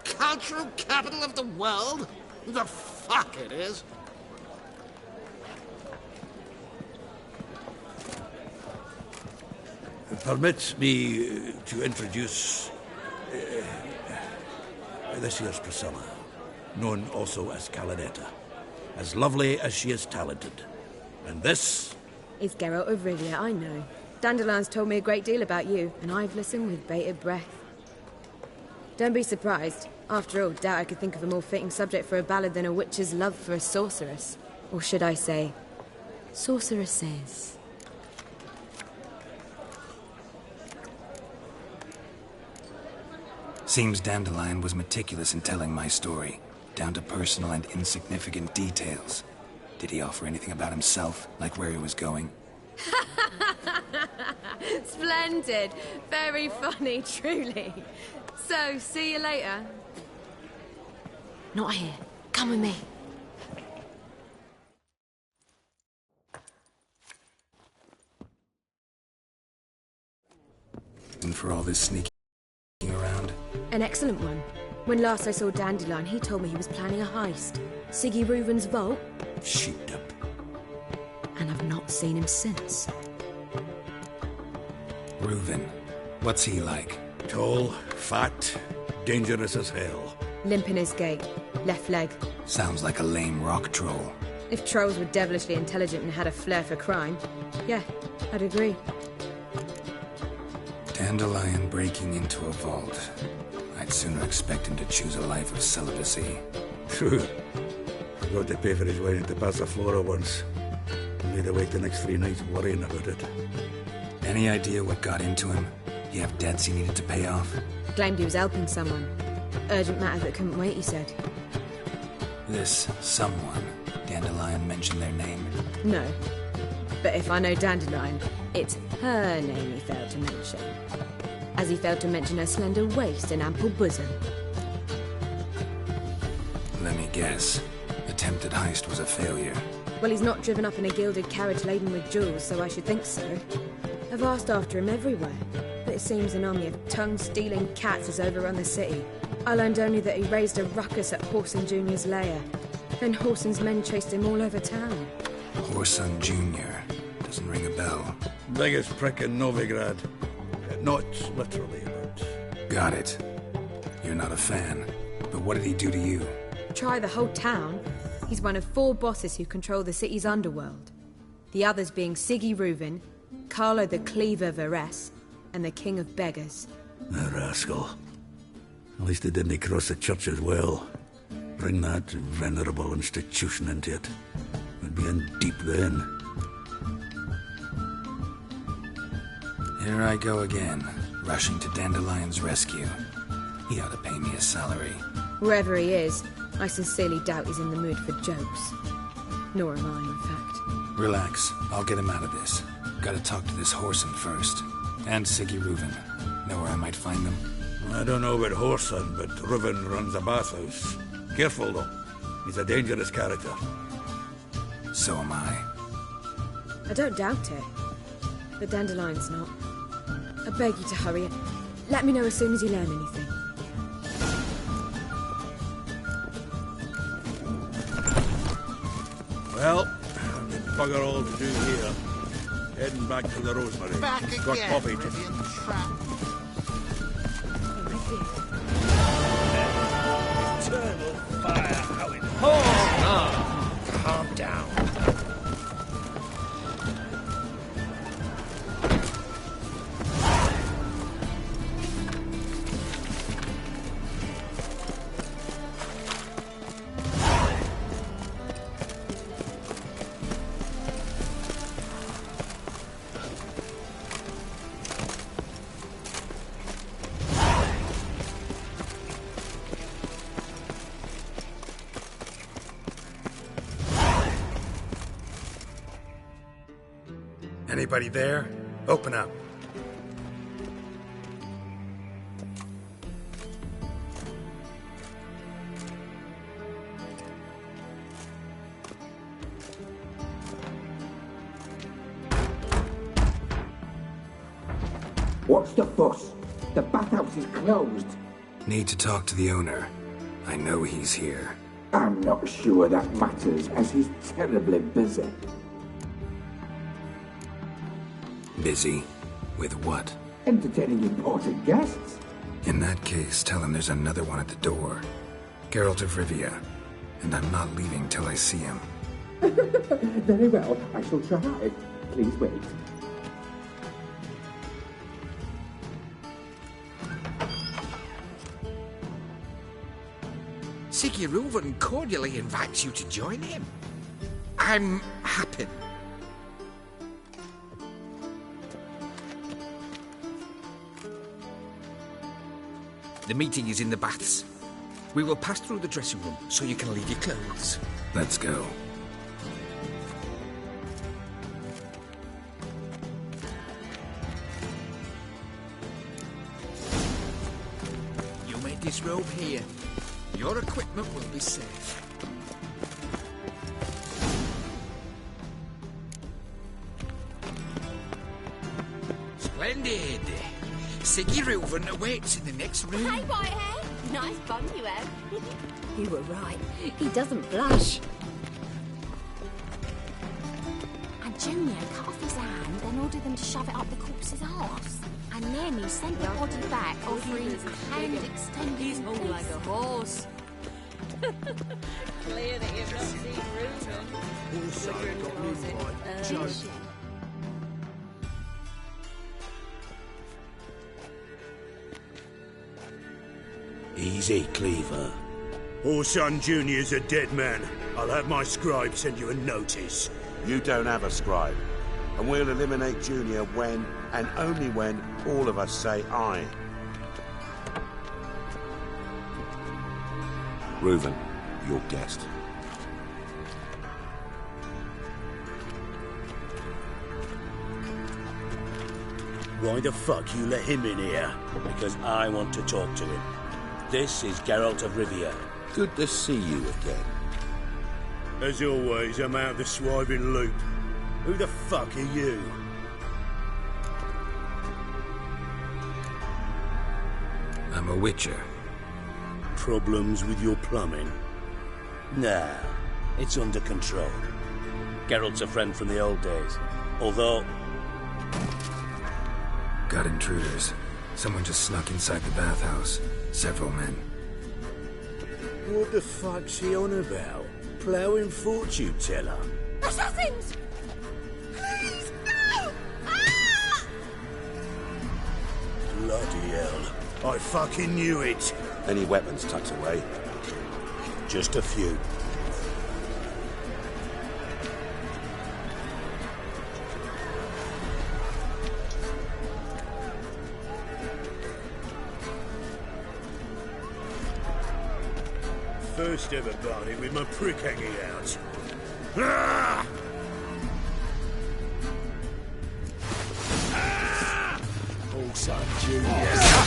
Cultural capital of the world? The fuck it is. Permit me to introduce this here's Priscilla, known also as Calinetta, as lovely as she is talented. And this is Geralt of Rivia, I know. Dandelion's told me a great deal about you, and I've listened with bated breath. Don't be surprised. After all, doubt I could think of a more fitting subject for a ballad than a witch's love for a sorceress. Or should I say, sorceresses. Seems Dandelion was meticulous in telling my story, down to personal and insignificant details. Did he offer anything about himself, like where he was going? Splendid. Very funny, truly. So, see you later. Not here. Come with me. And for all this sneaking around? An excellent one. When last I saw Dandelion, he told me he was planning a heist. Siggy Reuven's vault. Sheepdip. And I've not seen him since. Reuven. What's he like? Tall, fat, dangerous as hell. Limp in his gait. Left leg. Sounds like a lame rock troll. If trolls were devilishly intelligent and had a flair for crime, yeah, I'd agree. Dandelion breaking into a vault. I'd sooner expect him to choose a life of celibacy. True. Forgot to pay for his wedding to Passaflora once. Made her wait the next 3 nights worrying about it. Any idea what got into him? He have debts he needed to pay off? Claimed he was helping someone. Urgent matter that couldn't wait, he said. This someone, Dandelion mentioned their name? No. But if I know Dandelion, it's her name he failed to mention. As he failed to mention her slender waist and ample bosom. Let me guess. Attempted heist was a failure. Well, he's not driven up in a gilded carriage laden with jewels, so I should think so. I've asked after him everywhere, but it seems an army of tongue-stealing cats has overrun the city. I learned only that he raised a ruckus at Whoreson Jr.'s lair. Then Whoreson's men chased him all over town. Whoreson Jr. Doesn't ring a bell. Biggest prick in Novigrad. Not literally, but... Got it. You're not a fan. But what did he do to you? Try the whole town. He's one of 4 bosses who control the city's underworld. The others being Siggy Reuven, Carlo the Cleaver Varese, and the King of Beggars. A rascal. At least he didn't cross the church as well. Bring that venerable institution into it. We'd be in deep then. Here I go again, rushing to Dandelion's rescue. He ought to pay me a salary. Wherever he is, I sincerely doubt he's in the mood for jokes. Nor am I, in fact. Relax. I'll get him out of this. Gotta talk to this Whoreson first. And Siggy Reuven. Know where I might find them? I don't know about Whoreson, but Reuven runs a bathhouse. Careful, though. He's a dangerous character. So am I. I don't doubt it. But Dandelion's not. I beg you to hurry. Let me know as soon as you learn anything. Well, bugger all to do here. Heading back to the Rosemary. Back again, Got coffee to... Rivian trap. Eternal fire, how it... Oh, calm down. Anybody there? Open up. What's the fuss? The bathhouse is closed. Need to talk to the owner. I know he's here. I'm not sure that matters, as he's terribly busy. Busy? With what? Entertaining important guests. In that case, tell him there's another one at the door. Geralt of Rivia. And I'm not leaving till I see him. Very well, I shall try. Please wait. Sigurd cordially invites you to join him. I'm happy. The meeting is in the baths. We will pass through the dressing room so you can leave your clothes. Let's go. You made this robe here. Your equipment will be safe. Splendid! Sigurd awaits in the next room. Hey, Whitehair! Nice bum you have. You were right. He doesn't blush. And Junior cut off his hand, then ordered them to shove it up the corpse's arse. And then he sent the body back, offering a hand extended. He's whole like a horse. Clear that you've not seen Reuben. Also got an invite. Joe. Easy, Cleaver. Orson Jr.'s a dead man. I'll have my scribe send you a notice. You don't have a scribe. And we'll eliminate Junior when, and only when, all of us say aye. Reuben, your guest. Why the fuck you let him in here? Because I want to talk to him. This is Geralt of Rivia. Good to see you again. As always, I'm out of the swiving loop. Who the fuck are you? I'm a witcher. Problems with your plumbing? Nah, it's under control. Geralt's a friend from the old days. Although... Got intruders. Someone just snuck inside the bathhouse. Several men. What the fuck's he on about? Ploughing fortune teller? Assassins! Please, no! Ah! Bloody hell. I fucking knew it. Any weapons tucked away? Just a few. First ever Barney with my prick hanging out. Ah! Ah! Also, Junior.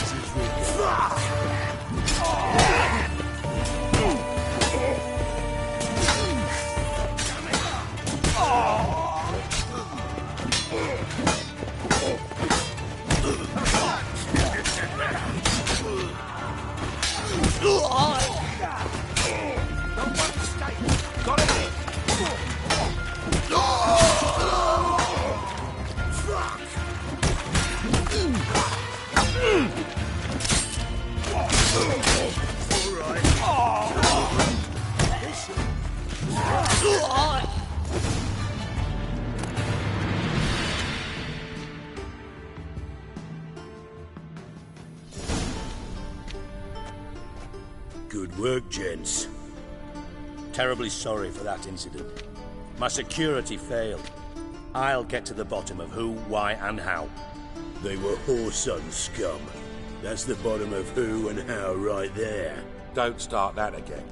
Good work, gents. Terribly sorry for that incident. My security failed. I'll get to the bottom of who, why, and how. They were whoreson scum. That's the bottom of who and how right there. Don't start that again.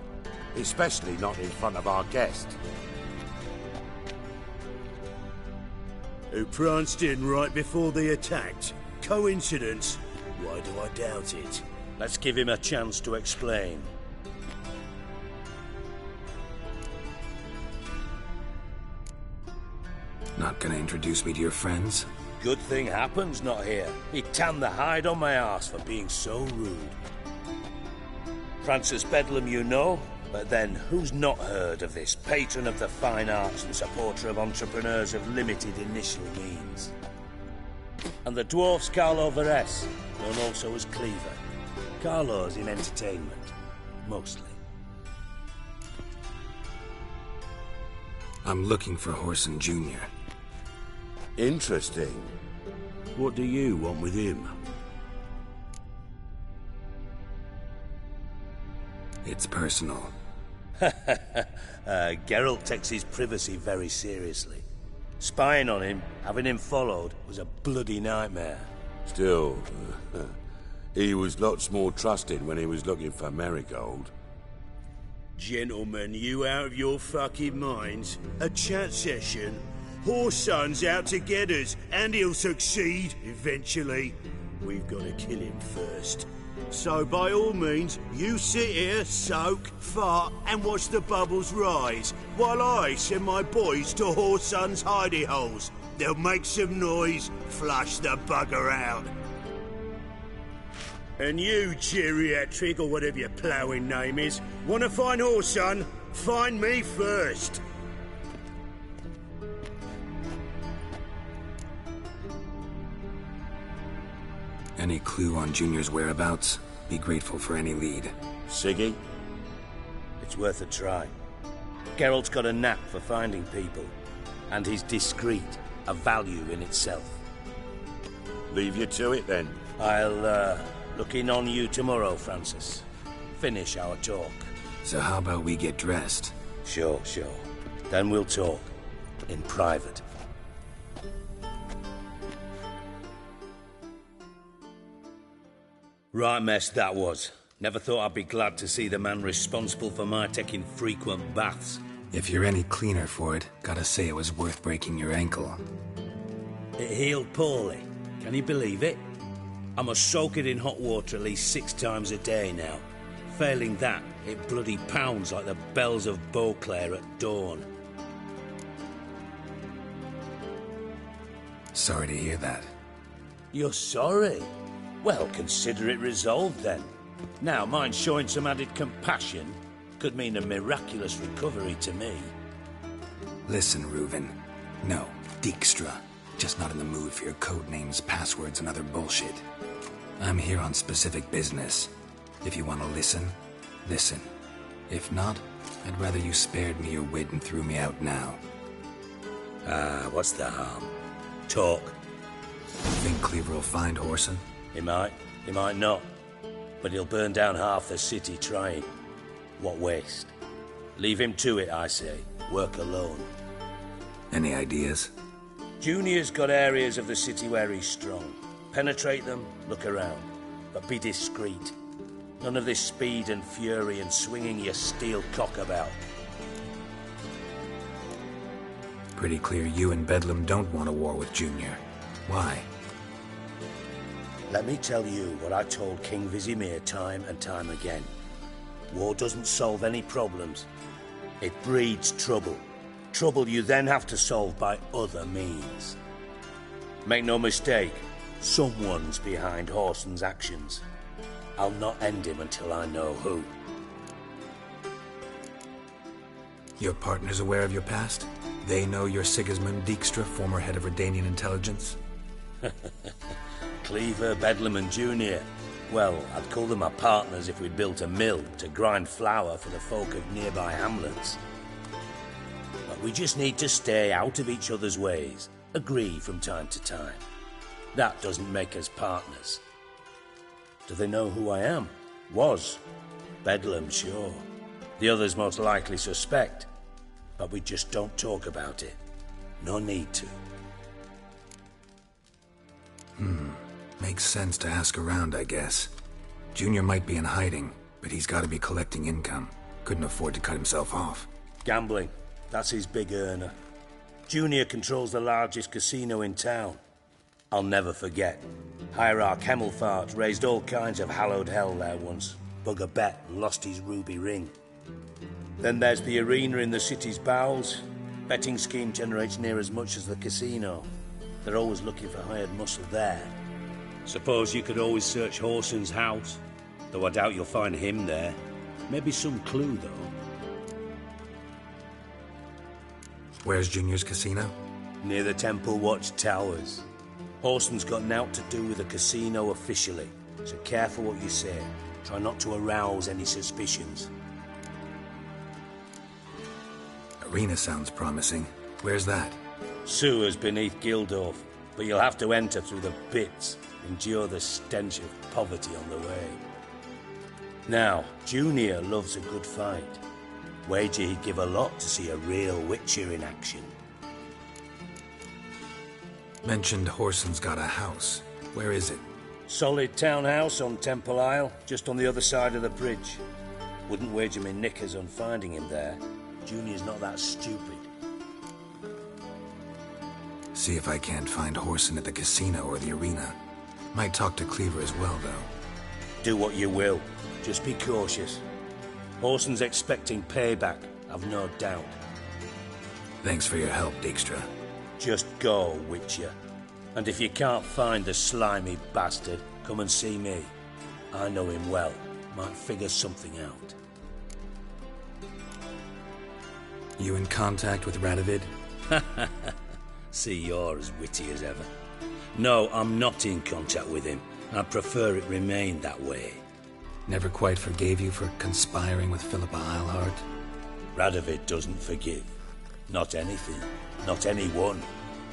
Especially not in front of our guest. who pranced in right before they attacked. Coincidence? Why do I doubt it? Let's give him a chance to explain. Not gonna introduce me to your friends? Good thing Happen's not here. He tanned the hide on my arse for being so rude. Francis Bedlam you know, but then who's not heard of this patron of the fine arts and supporter of entrepreneurs of limited initial means? And the dwarf's Carlo Veres, known also as Cleaver. Carlo's in entertainment, mostly. I'm looking for Horson Jr. Interesting. What do you want with him? It's personal. Geralt takes his privacy very seriously. Spying on him, having him followed, was a bloody nightmare. Still, he was lots more trusting when he was looking for Marigold. Gentlemen, you out of your fucking minds? A chat session? Horson's out to get us, and he'll succeed, eventually. We've got to kill him first. So by all means, you sit here, soak, fart, and watch the bubbles rise, while I send my boys to Horson's hidey holes. They'll make some noise, flush the bugger out. And you, geriatric, or whatever your ploughing name is, want to find Horson? Find me first. Any clue on Junior's whereabouts? Be grateful for any lead. Siggy? It's worth a try. Geralt's got a knack for finding people, and he's discreet, a value in itself. Leave you to it, then. I'll, look in on you tomorrow, Francis. Finish our talk. So how about we get dressed? Sure. Then we'll talk. In private. Right mess that was. Never thought I'd be glad to see the man responsible for my taking frequent baths. If you're any cleaner for it, gotta say it was worth breaking your ankle. It healed poorly. Can you believe it? I must soak it in hot water at least 6 times a day now. Failing that, it bloody pounds like the bells of Beauclair at dawn. Sorry to hear that. You're sorry? Well, consider it resolved then. Now, mind showing some added compassion could mean a miraculous recovery to me. Listen, Reuven. No, Dijkstra. Just not in the mood for your code names, passwords, and other bullshit. I'm here on specific business. If you want to listen, listen. If not, I'd rather you spared me your wit and threw me out now. What's the harm? Talk. Think Cleaver will find Horson? He might not. But he'll burn down half the city trying. What waste. Leave him to it, I say. Work alone. Any ideas? Junior's got areas of the city where he's strong. Penetrate them, look around. But be discreet. None of this speed and fury and swinging your steel cock about. Pretty clear you and Bedlam don't want a war with Junior. Why? Let me tell you what I told King Vizimir time and time again. War doesn't solve any problems. It breeds trouble. Trouble you then have to solve by other means. Make no mistake, someone's behind Horson's actions. I'll not end him until I know who. Your partner's aware of your past? They know you're Sigismund Dijkstra, former head of Redanian intelligence? Cleaver, Bedlam and Junior. Well, I'd call them my partners if we'd built a mill to grind flour for the folk of nearby hamlets. But we just need to stay out of each other's ways, agree from time to time. That doesn't make us partners. Do they know who I am? Was. Bedlam, sure. The others most likely suspect. But we just don't talk about it. No need to. Makes sense to ask around, I guess. Junior might be in hiding, but he's got to be collecting income. Couldn't afford to cut himself off. Gambling. That's his big earner. Junior controls the largest casino in town. I'll never forget. Hierarch Hemmelfart raised all kinds of hallowed hell there once. Bugger bet and lost his ruby ring. Then there's the arena in the city's bowels. Betting scheme generates near as much as the casino. They're always looking for hired muscle there. Suppose you could always search Horson's house, though I doubt you'll find him there. Maybe some clue, though. Where's Junior's casino? Near the Temple Watch Towers. Horson's got naught to do with the casino officially, so careful what you say. Try not to arouse any suspicions. Arena sounds promising. Where's that? Sewers beneath Gildorf, but you'll have to enter through the pits. Endure the stench of poverty on the way. Now, Junior loves a good fight. Wager he'd give a lot to see a real Witcher in action. Mentioned Horson's got a house. Where is it? Solid townhouse on Temple Isle, just on the other side of the bridge. Wouldn't wager me knickers on finding him there. Junior's not that stupid. See if I can't find Horson at the casino or the arena. Might talk to Cleaver as well, though. Do what you will. Just be cautious. Horson's expecting payback, I've no doubt. Thanks for your help, Dijkstra. Just go, Witcher. And if you can't find the slimy bastard, come and see me. I know him well. Might figure something out. You in contact with Radovid? See, you're as witty as ever. No, I'm not in contact with him. I prefer it remained that way. Never quite forgave you for conspiring with Philippa Eilhart? Radovid doesn't forgive. Not anything. Not anyone.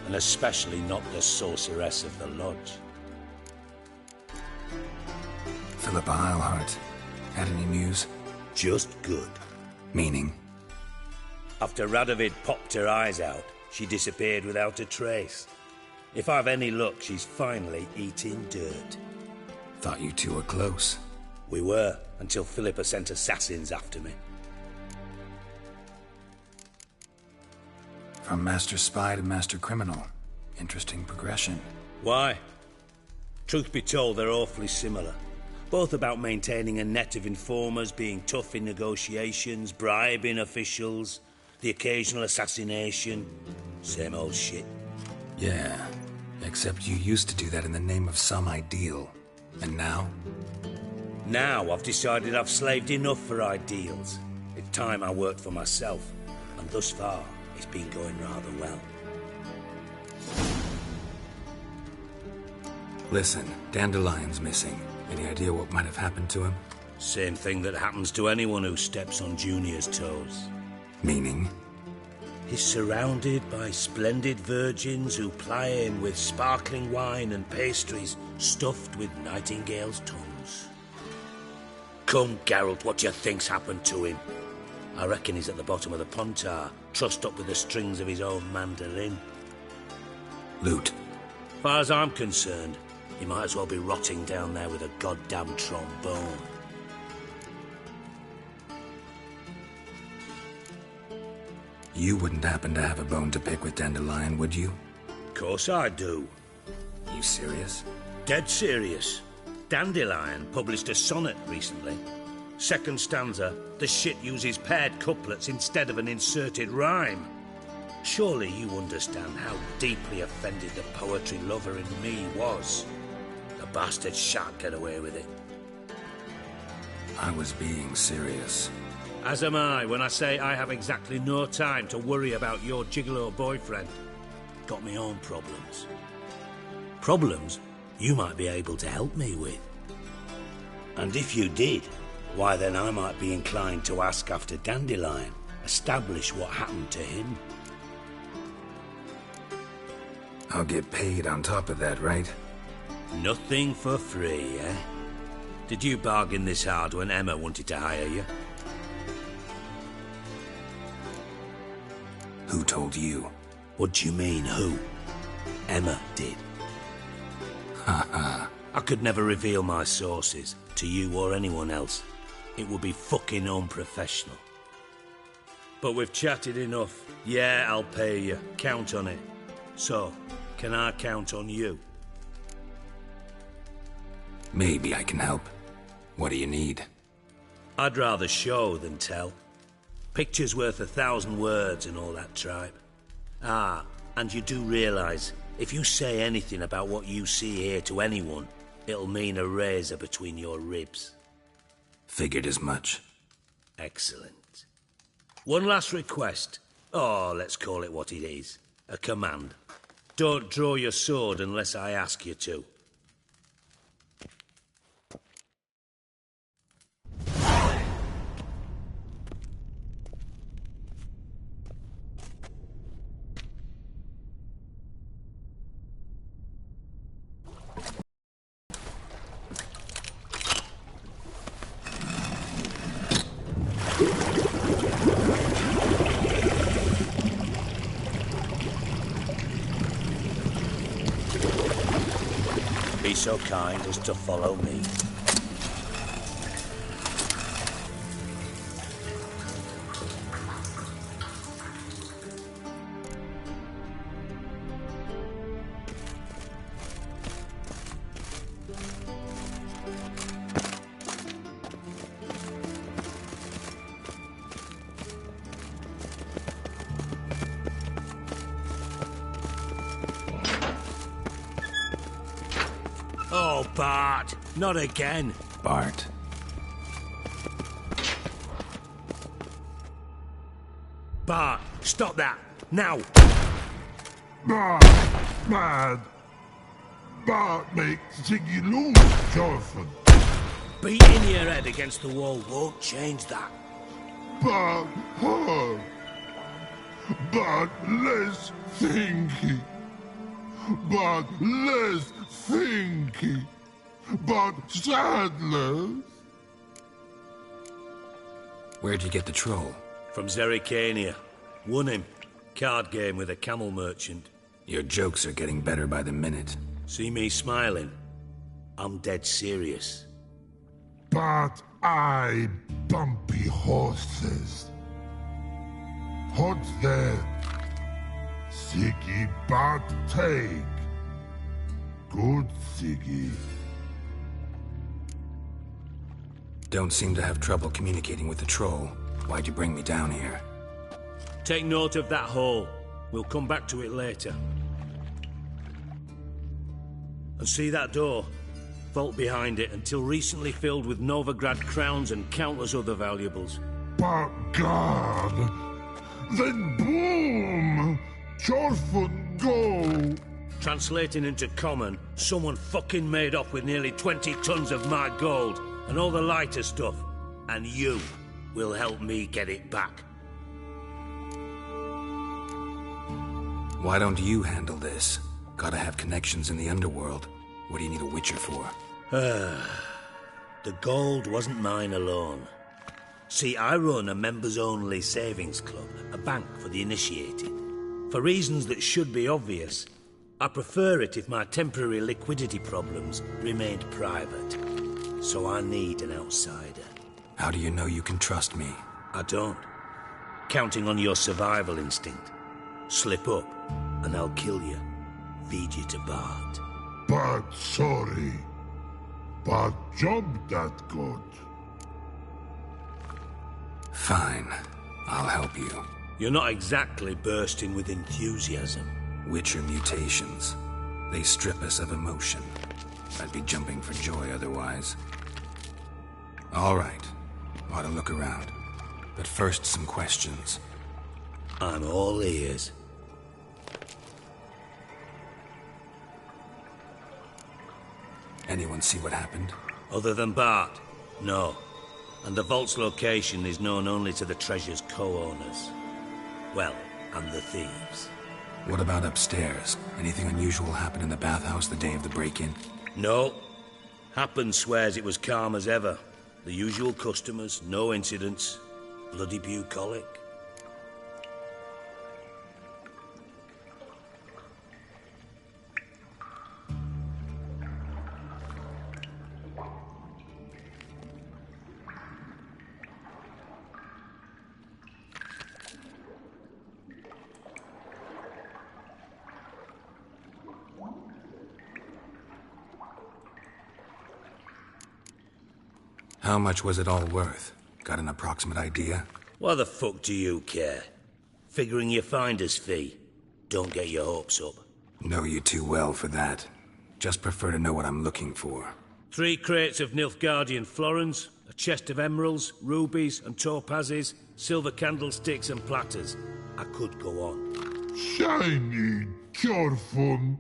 And especially not the sorceress of the Lodge. Philippa Eilhart. Had any news? Just good. Meaning? After Radovid popped her eyes out, she disappeared without a trace. If I've any luck, she's finally eating dirt. Thought you two were close. We were, until Philippa sent assassins after me. From Master Spy to Master Criminal. Interesting progression. Why? Truth be told, they're awfully similar. Both about maintaining a net of informers, being tough in negotiations, bribing officials, the occasional assassination. Same old shit. Yeah, except you used to do that in the name of some ideal. And now? Now I've decided I've slaved enough for ideals. It's time I worked for myself, and thus far, it's been going rather well. Listen, Dandelion's missing. Any idea what might have happened to him? Same thing that happens to anyone who steps on Junior's toes. Meaning? He's surrounded by splendid virgins who ply him with sparkling wine and pastries stuffed with nightingales' tongues. Come, Geralt, what do you think's happened to him? I reckon he's at the bottom of the Pontar, trussed up with the strings of his own mandolin. Loot. Far as I'm concerned, he might as well be rotting down there with a goddamn trombone. You wouldn't happen to have a bone to pick with Dandelion, would you? Course I do. You serious? Dead serious. Dandelion published a sonnet recently. Second stanza, the shit uses paired couplets instead of an inserted rhyme. Surely you understand how deeply offended the poetry lover in me was. The bastard shan't get away with it. I was being serious. As am I when I say I have exactly no time to worry about your gigolo boyfriend. Got me own problems. Problems you might be able to help me with. And if you did, why then I might be inclined to ask after Dandelion, establish what happened to him. I'll get paid on top of that, right? Nothing for free, eh? Did you bargain this hard when Emma wanted to hire you? Who told you? What do you mean, who? Emma did. Haha. I could never reveal my sources to you or anyone else. It would be fucking unprofessional. But we've chatted enough. Yeah, I'll pay you. Count on it. So, can I count on you? Maybe I can help. What do you need? I'd rather show than tell. Picture's worth 1,000 words and all that tripe. Ah, and you do realise, if you say anything about what you see here to anyone, it'll mean a razor between your ribs. Figured as much. Excellent. One last request. Oh, let's call it what it is. A command. Don't draw your sword unless I ask you to. Be so kind as to follow me. Oh, Bart, not again. Bart. Bart, stop that, now. Bart, mad. Bart makes Ziggy lose, Jonathan. Beating your head against the wall won't change that. Bart hard. Bart less thinky. Bart less thinky. Bart sadless. Where'd you get the troll? From Zerrikania. Won him. Card game with a camel merchant. Your jokes are getting better by the minute. See me smiling? I'm dead serious. But I bumpy horses. Hot there. Siggy Bart take. Good Siggy. Don't seem to have trouble communicating with the troll. Why'd you bring me down here? Take note of that hole. We'll come back to it later. And see that door? Vault behind it, until recently filled with Novigrad crowns and countless other valuables. But God! Then boom! Jorfun go! Translating into common, someone fucking made off with nearly 20 tons of my gold, and all the lighter stuff. And you will help me get it back. Why don't you handle this? Gotta have connections in the underworld. What do you need a Witcher for? The gold wasn't mine alone. See, I run a members-only savings club, a bank for the initiated. For reasons that should be obvious, I prefer it if my temporary liquidity problems remained private. So I need an outsider. How do you know you can trust me? I don't. Counting on your survival instinct. Slip up, and I'll kill you. Feed you to Bart. But sorry. But job that good. Fine. I'll help you. You're not exactly bursting with enthusiasm. Witcher mutations. They strip us of emotion. I'd be jumping for joy otherwise. All right. Ought to look around. But first, some questions. I'm all ears. Anyone see what happened? Other than Bart? No. And the vault's location is known only to the treasure's co-owners. Well, and the thieves. What about upstairs? Anything unusual happen in the bathhouse the day of the break-in? No. Happen swears it was calm as ever. The usual customers, no incidents. Bloody bucolic. How much was it all worth? Got an approximate idea? Why the fuck do you care? Figuring your finder's fee. Don't get your hopes up. Know you too well for that. Just prefer to know what I'm looking for. 3 crates of Nilfgaardian florins, a chest of emeralds, rubies and topazes, silver candlesticks and platters. I could go on. Shiny, careful.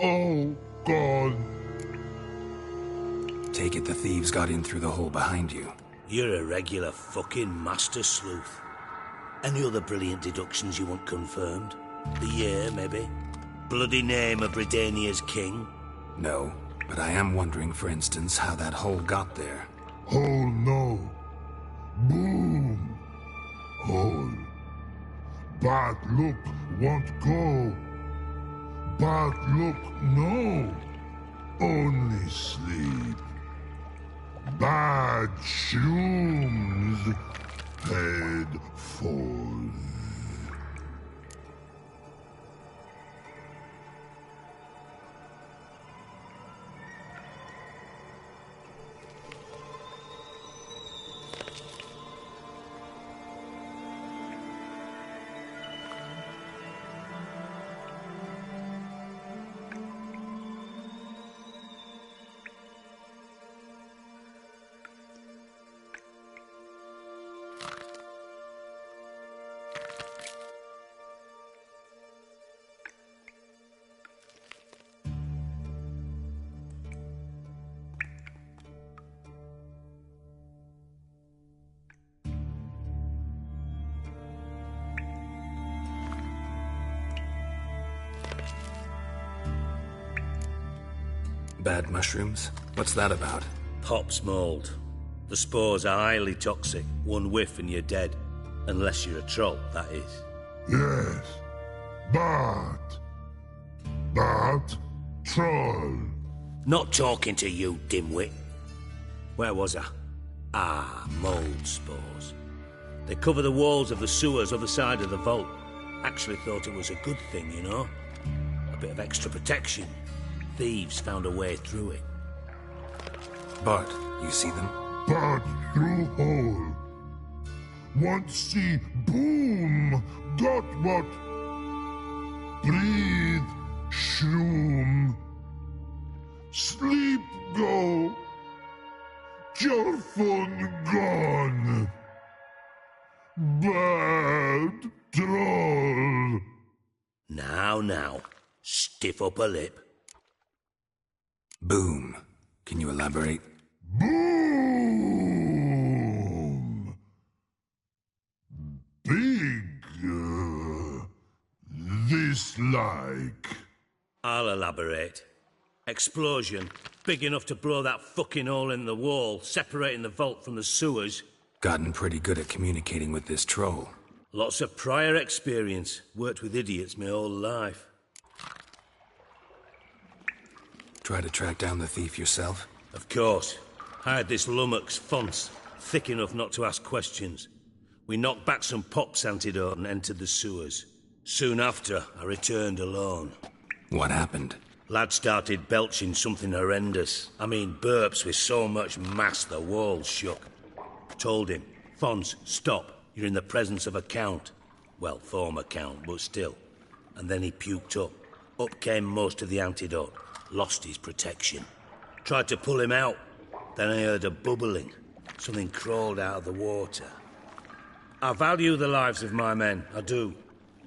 Oh, God. Take it the thieves got in through the hole behind you. You're a regular fucking master sleuth. Any other brilliant deductions you want confirmed? The year, maybe? Bloody name of Bredania's king? No, but I am wondering, for instance, how that hole got there. Hole, no. Boom. Hole. Bad look, won't go. Bad look, no. Only sleep. Bad shoes. Head falls. Bad mushrooms? What's that about? Pop's mold. The spores are highly toxic. One whiff and you're dead. Unless you're a troll, that is. Yes. Bad. Bad troll. Not talking to you, dimwit. Where was I? Ah, mold spores. They cover the walls of the sewers other side of the vault. Actually thought it was a good thing, you know? A bit of extra protection. Thieves found a way through it. Bart, you see them? Bad through hole. Want see boom. Got what? Breathe. Shroom. Sleep go. Careful gone. Bad troll. Now. Stiff upper lip. Boom. Can you elaborate? Boom! Big. This like. I'll elaborate. Explosion. Big enough to blow that fucking hole in the wall, separating the vault from the sewers. Gotten pretty good at communicating with this troll. Lots of prior experience. Worked with idiots my whole life. Try to track down the thief yourself? Of course. I had this lummox Fonce, thick enough not to ask questions. We knocked back some Pop's antidote and entered the sewers. Soon after, I returned alone. What happened? Lad started belching something horrendous. I mean, burps with so much mass the walls shook. Told him, Fonce, stop. You're in the presence of a count. Well, former count, but still. And then he puked up. Up came most of the antidote. Lost his protection. Tried to pull him out. Then I heard a bubbling. Something crawled out of the water. I value the lives of my men, I do.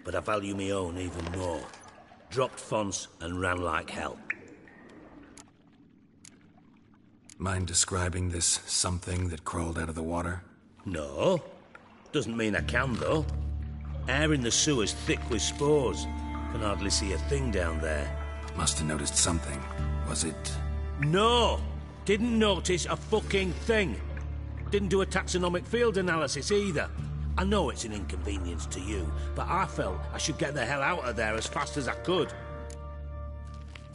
But I value my own even more. Dropped Fonce and ran like hell. Mind describing this something that crawled out of the water? No. Doesn't mean I can, though. Air in the sewer's thick with spores. Can hardly see a thing down there. Must have noticed something. Was it... No! Didn't notice a fucking thing. Didn't do a taxonomic field analysis either. I know it's an inconvenience to you, but I felt I should get the hell out of there as fast as I could.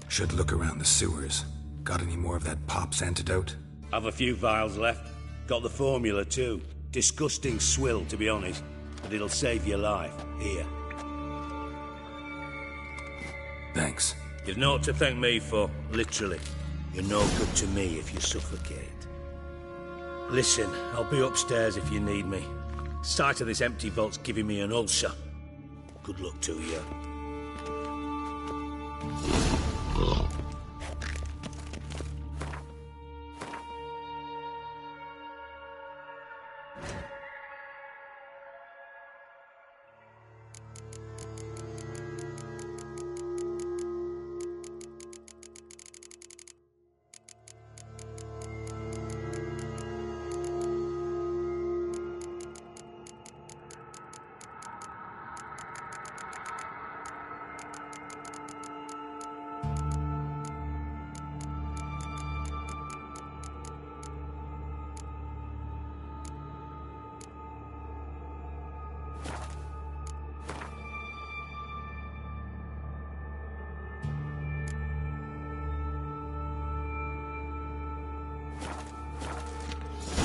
Should look around the sewers. Got any more of that Pop's antidote? Have a few vials left. Got the formula too. Disgusting swill, to be honest. But it'll save your life. Here. Thanks. You've naught to thank me for, literally. You're no good to me if you suffocate. Listen, I'll be upstairs if you need me. Sight of this empty vault's giving me an ulcer. Good luck to you.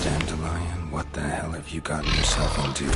Dandelion, what the hell have you gotten yourself into?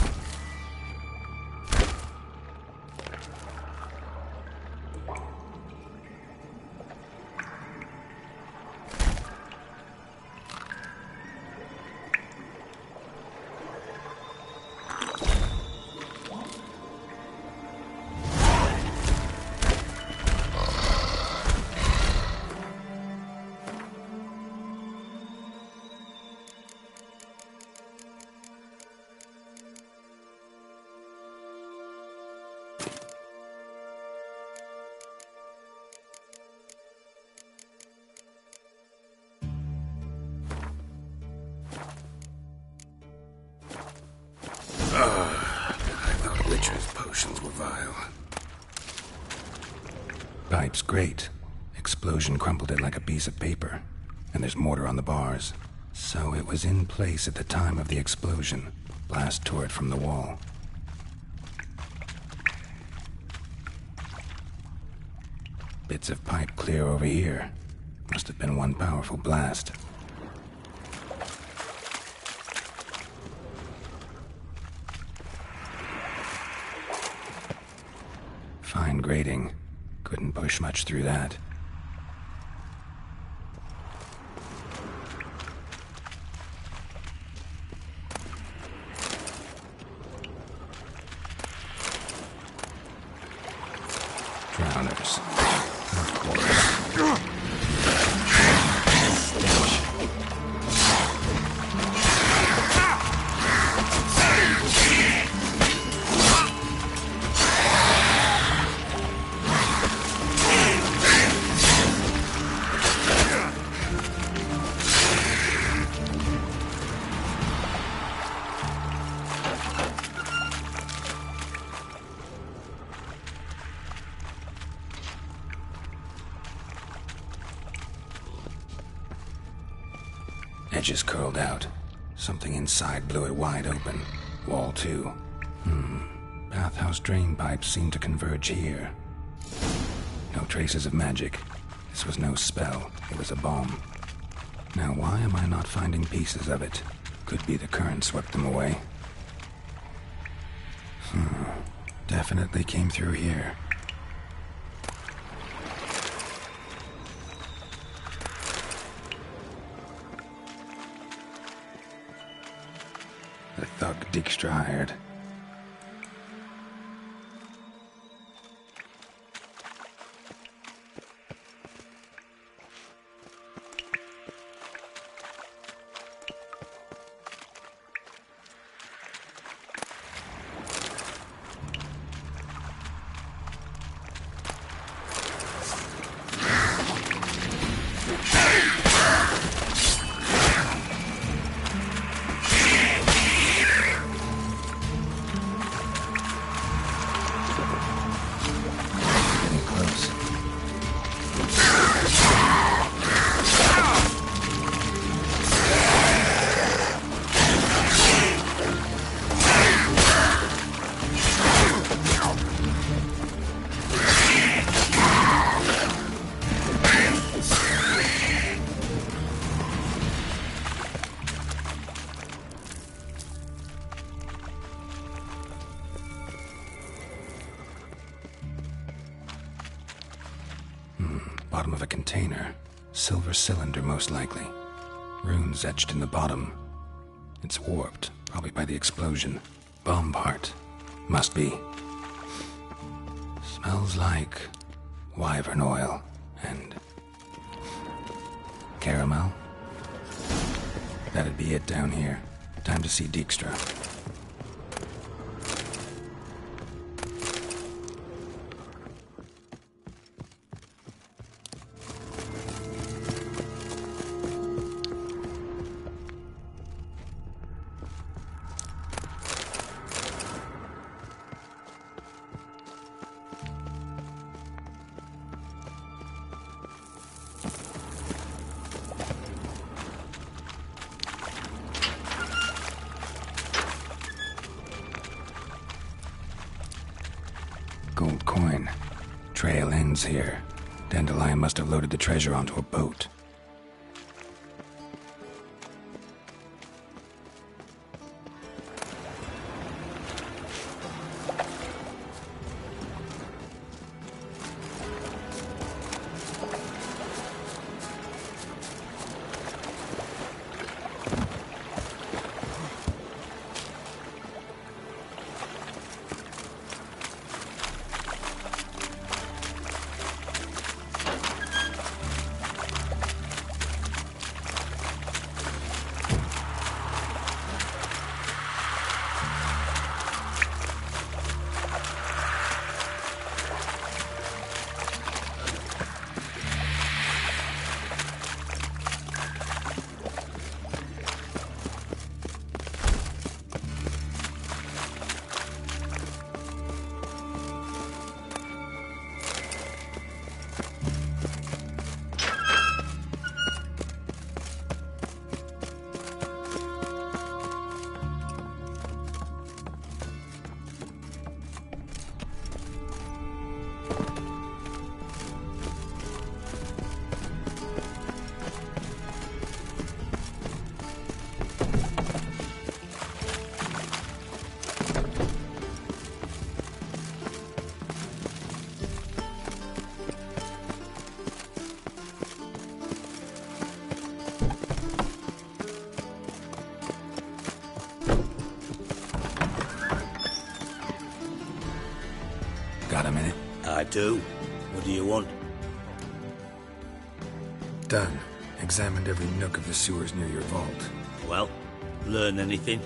I thought Witcher's potions were vile. Pipe's great. Explosion crumpled it like a piece of paper. And there's mortar on the bars. So it was in place at the time of the explosion. Blast tore it from the wall. Bits of pipe clear over here. Must have been one powerful blast. Fine grating. Couldn't push much through that. Drowners. Of course. Edges curled out. Something inside blew it wide open. Wall too. Bathhouse drain pipes seem to converge here. No traces of magic. This was no spell. It was a bomb. Now why am I not finding pieces of it? Could be the current swept them away. Definitely came through here. The thug Dijkstra hired. Bottom of a container. Silver cylinder, most likely. Runes etched in the bottom. It's warped, probably by the explosion. Bomb part. Must be. Smells like wyvern oil and caramel. That'd be it down here. Time to see Dijkstra. Gold coin. Trail ends here. Dandelion must have loaded the treasure onto a boat. Got a minute? I do. What do you want? Done. Examined every nook of the sewers near your vault. Well, learn anything?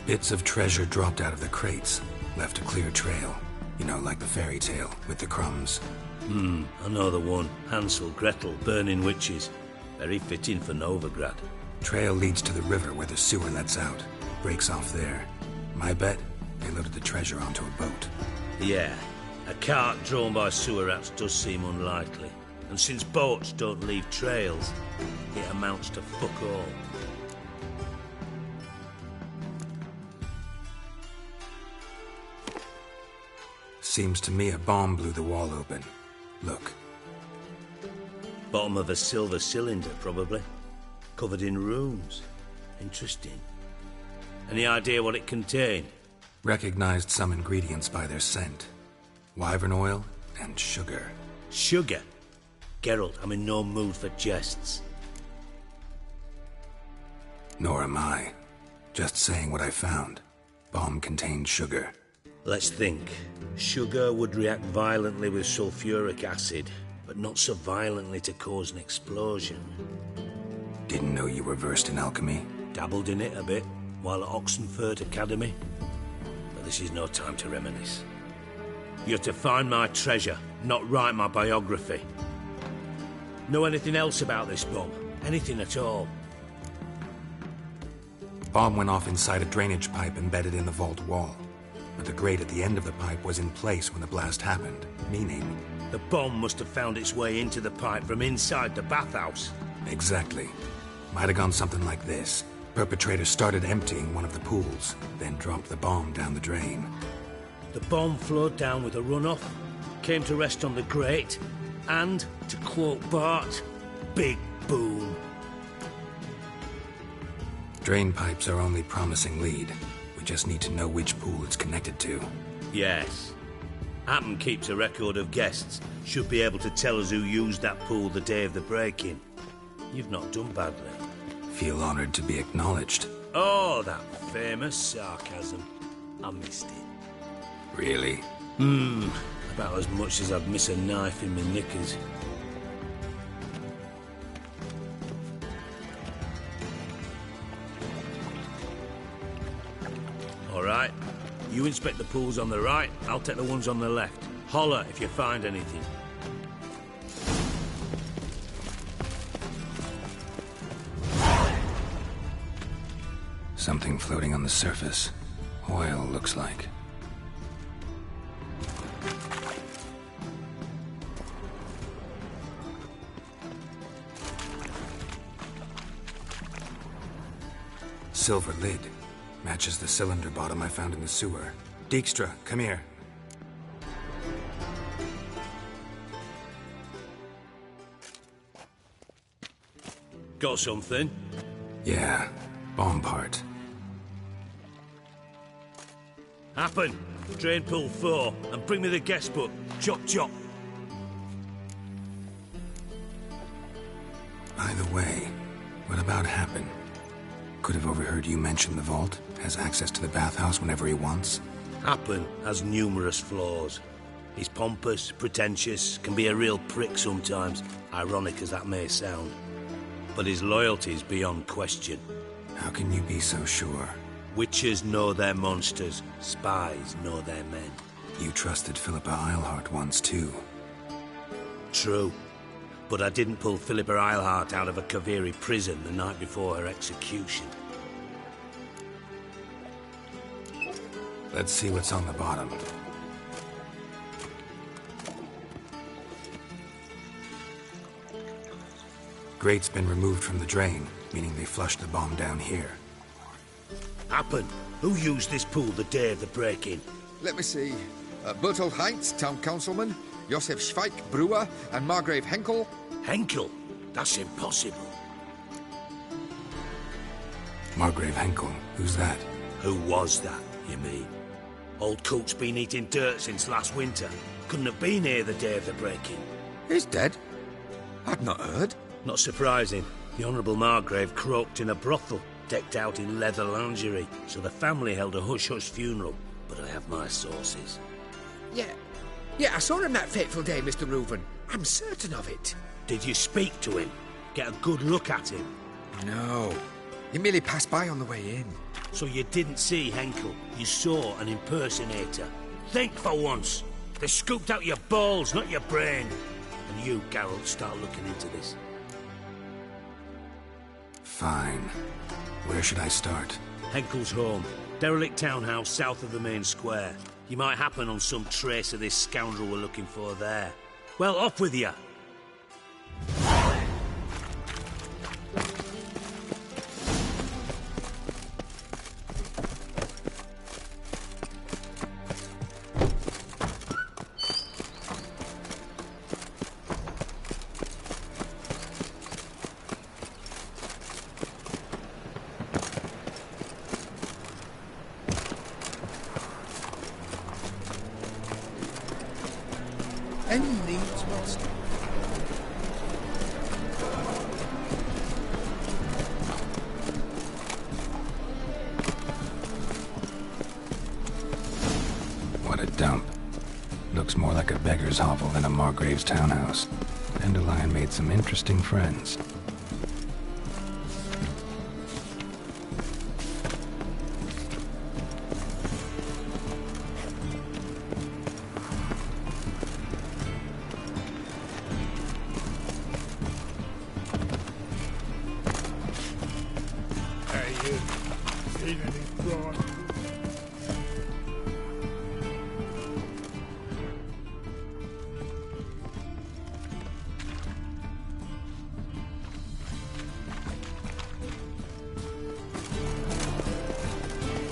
Bits of treasure dropped out of the crates. Left a clear trail. You know, like the fairy tale, with the crumbs. I know the one. Hansel, Gretel, burning witches. Very fitting for Novigrad. Trail leads to the river where the sewer lets out. Breaks off there. My bet, they loaded the treasure onto a boat. Yeah. A cart drawn by sewer rats does seem unlikely. And since boats don't leave trails, it amounts to fuck all. Seems to me a bomb blew the wall open. Look. Bottom of a silver cylinder, probably. Covered in runes. Interesting. Any idea what it contained? Recognized some ingredients by their scent. Wyvern oil and sugar. Sugar? Geralt, I'm in no mood for jests. Nor am I. Just saying what I found. Bomb contained sugar. Let's think. Sugar would react violently with sulfuric acid, but not so violently to cause an explosion. Didn't know you were versed in alchemy. Dabbled in it a bit, while at Oxenford Academy. But this is no time to reminisce. You're to find my treasure, not write my biography. Know anything else about this bomb? Anything at all? Bomb went off inside a drainage pipe embedded in the vault wall. But the grate at the end of the pipe was in place when the blast happened, meaning... The bomb must have found its way into the pipe from inside the bathhouse. Exactly. Might have gone something like this. Perpetrator started emptying one of the pools, then dropped the bomb down the drain. The bomb flowed down with a runoff, came to rest on the grate, and, to quote Bart, big boom. Drain pipes are only promising lead. We just need to know which pool it's connected to. Yes. Appen keeps a record of guests. Should be able to tell us who used that pool the day of the break-in. You've not done badly. Feel honored to be acknowledged. Oh, that famous sarcasm. I missed it. Really? About as much as I'd miss a knife in my knickers. All right. You inspect the pools on the right, I'll take the ones on the left. Holler if you find anything. Something floating on the surface. Oil, looks like. Silver lid. Matches the cylinder bottom I found in the sewer. Dijkstra, come here. Got something? Yeah, bomb part. Happen. Drain pool 4 and bring me the guest book. Chop chop. By the way, what about Happen? Could have overheard you mention the vault. Has access to the bathhouse whenever he wants. Happen has numerous flaws. He's pompous, pretentious, can be a real prick sometimes, ironic as that may sound. But his loyalty's beyond question. How can you be so sure? Witchers know their monsters, spies know their men. You trusted Philippa Eilhart once too. True. But I didn't pull Philippa Eilhart out of a Kaviri prison the night before her execution. Let's see what's on the bottom. Grate's been removed from the drain, meaning they flushed the bomb down here. Happen. Who used this pool the day of the break-in? Let me see. Bertolt Heinz, town councilman, Josef Schweik, brewer, and Margrave Henkel. Henkel? That's impossible. Margrave Henkel? Who's that? Who was that, you mean? Old Coot's been eating dirt since last winter. Couldn't have been here the day of the break-in. He's dead? I'd not heard. Not surprising. The Honourable Margrave croaked in a brothel, decked out in leather lingerie, so the family held a hush-hush funeral. But I have my sources. Yeah, I saw him that fateful day, Mr. Reuven. I'm certain of it. Did you speak to him? Get a good look at him? No. He merely passed by on the way in. So you didn't see Henkel? You saw an impersonator? Think for once. They scooped out your balls, not your brain. And you, Geralt, start looking into this. Fine. Where should I start? Henkel's home. Derelict townhouse south of the main square. You might happen on some trace of this scoundrel we're looking for there. Well, off with you! End needs must. What a dump. Looks more like a beggar's hovel than a Margrave's townhouse. Dandelion made some interesting friends.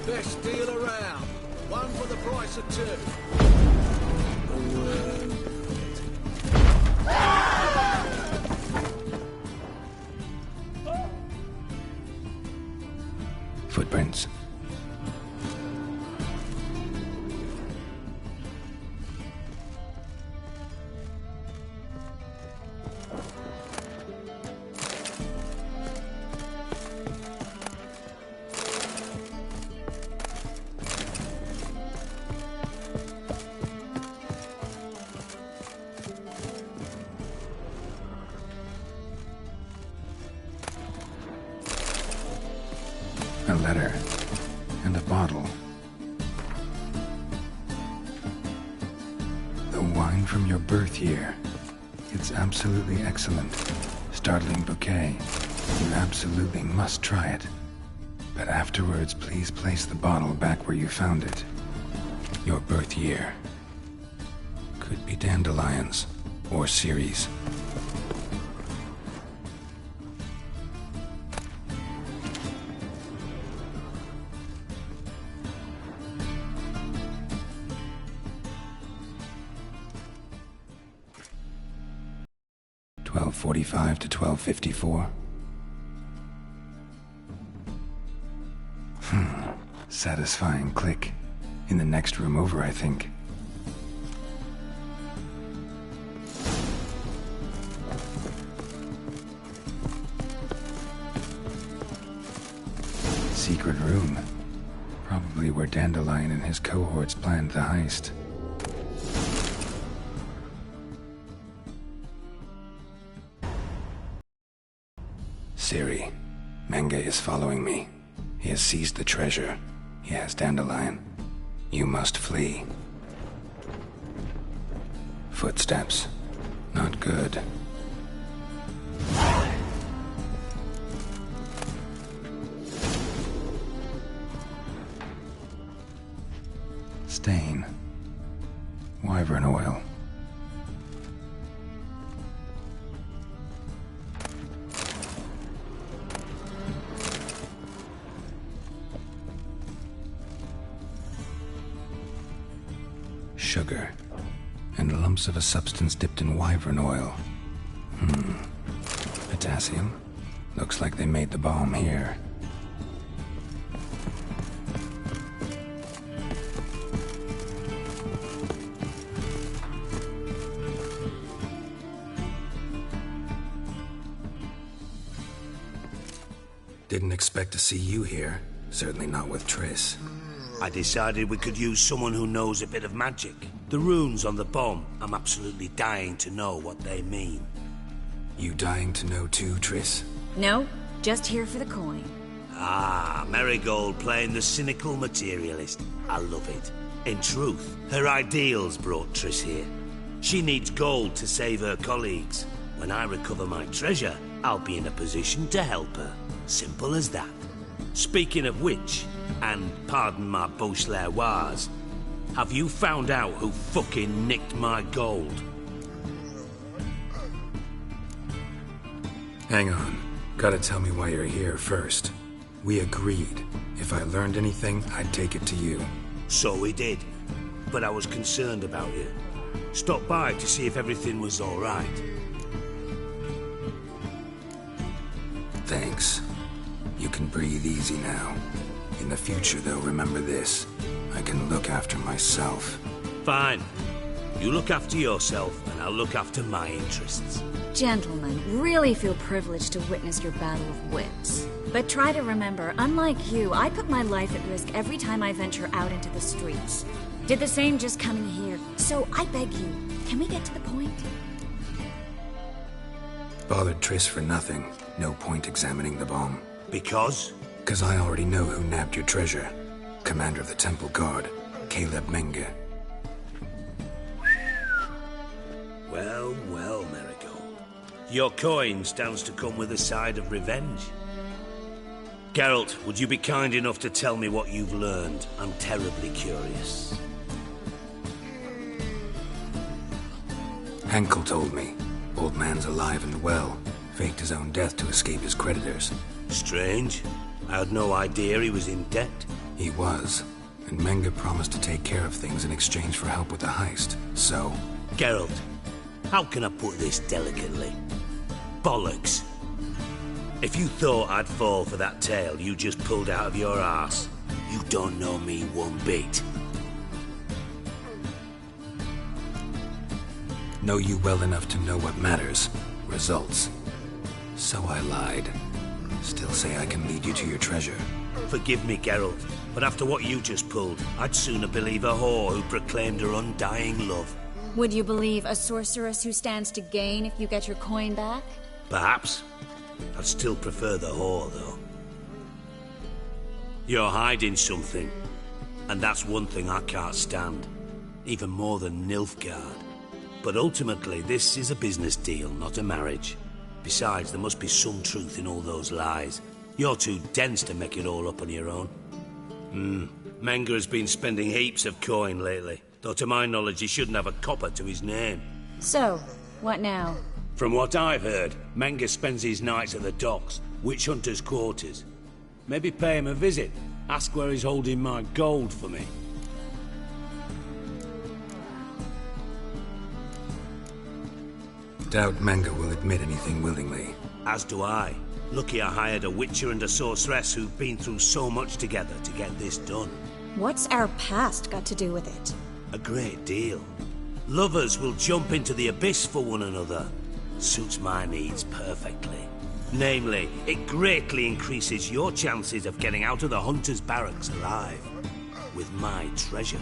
Best deal around. One for the price of two. Footprints. a letter, and a bottle. The wine from your birth year. It's absolutely excellent. Startling bouquet. You absolutely must try it. But afterwards, please place the bottle back where you found it. Your birth year. Could be dandelions, or Ceres. $12:45 to $12:54. Satisfying click. In the next room over, I think. Secret room. Probably where Dandelion and his cohorts planned the heist. Siri, Menge is following me. He has seized the treasure. He has Dandelion. You must flee. Footsteps. Not good. Stain. Wyvern oil. Sugar, and lumps of a substance dipped in wyvern oil. Potassium? Looks like they made the bomb here. Didn't expect to see you here. Certainly not with Triss. I decided we could use someone who knows a bit of magic. The runes on the bomb, I'm absolutely dying to know what they mean. You dying to know too, Triss? No, just here for the coin. Ah, Marigold playing the cynical materialist. I love it. In truth, her ideals brought Triss here. She needs gold to save her colleagues. When I recover my treasure, I'll be in a position to help her. Simple as that. Speaking of which, and pardon my Beauclervoise, have you found out who fucking nicked my gold? Hang on. Gotta tell me why you're here first. We agreed. If I learned anything, I'd take it to you. So we did. But I was concerned about you. Stopped by to see if everything was all right. Thanks. You can breathe easy now. In the future, though, remember this. I can look after myself. Fine. You look after yourself, and I'll look after my interests. Gentlemen, really feel privileged to witness your battle of wits. But try to remember, unlike you, I put my life at risk every time I venture out into the streets. Did the same just coming here. So I beg you, can we get to the point? Bothered Triss for nothing. No point examining the bomb. Because? Because I already know who nabbed your treasure. Commander of the Temple Guard, Caleb Menge. Well, well, Marigold. Your coin stands to come with a side of revenge. Geralt, would you be kind enough to tell me what you've learned? I'm terribly curious. Henkel told me. Old man's alive and well. Faked his own death to escape his creditors. Strange. I had no idea he was in debt. He was. And Menge promised to take care of things in exchange for help with the heist. So... Geralt, how can I put this delicately? Bollocks. If you thought I'd fall for that tale you just pulled out of your arse, you don't know me one bit. Know you well enough to know what matters. Results. So I lied. Still say I can lead you to your treasure. Forgive me, Geralt, but after what you just pulled, I'd sooner believe a whore who proclaimed her undying love. Would you believe a sorceress who stands to gain if you get your coin back? Perhaps. I'd still prefer the whore, though. You're hiding something. And that's one thing I can't stand. Even more than Nilfgaard. But ultimately, this is a business deal, not a marriage. Besides, there must be some truth in all those lies. You're too dense to make it all up on your own. Menga has been spending heaps of coin lately. Though to my knowledge, he shouldn't have a copper to his name. So, what now? From what I've heard, Menga spends his nights at the docks, witch hunters' quarters. Maybe pay him a visit. Ask where he's holding my gold for me. Doubt Menga will admit anything willingly. As do I. Lucky I hired a witcher and a sorceress who've been through so much together to get this done. What's our past got to do with it? A great deal. Lovers will jump into the abyss for one another. Suits my needs perfectly. Namely, it greatly increases your chances of getting out of the hunter's barracks alive. With my treasure.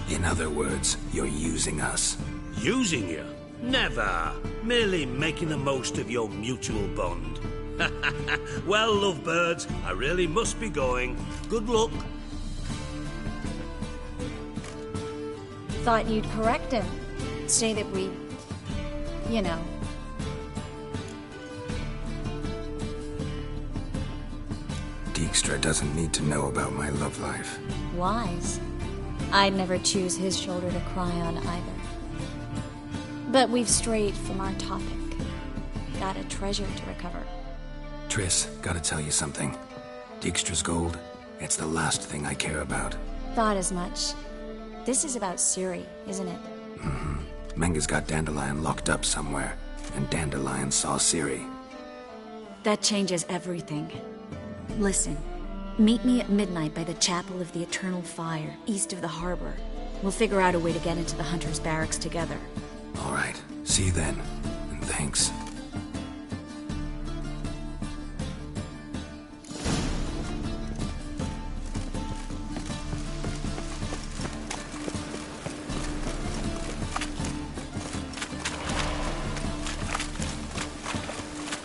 In other words, you're using us. Using you? Never. Merely making the most of your mutual bond. Well, lovebirds, I really must be going. Good luck. Thought you'd correct him. Say that we... you know. Dijkstra doesn't need to know about my love life. Wise. I'd never choose his shoulder to cry on either. But we've strayed from our topic. Got a treasure to recover. Triss, gotta tell you something. Dijkstra's gold, it's the last thing I care about. Thought as much. This is about Ciri, isn't it? Menga's got Dandelion locked up somewhere, and Dandelion saw Ciri. That changes everything. Listen, meet me at midnight by the Chapel of the Eternal Fire, east of the harbor. We'll figure out a way to get into the Hunter's barracks together. All right, see you then, and thanks.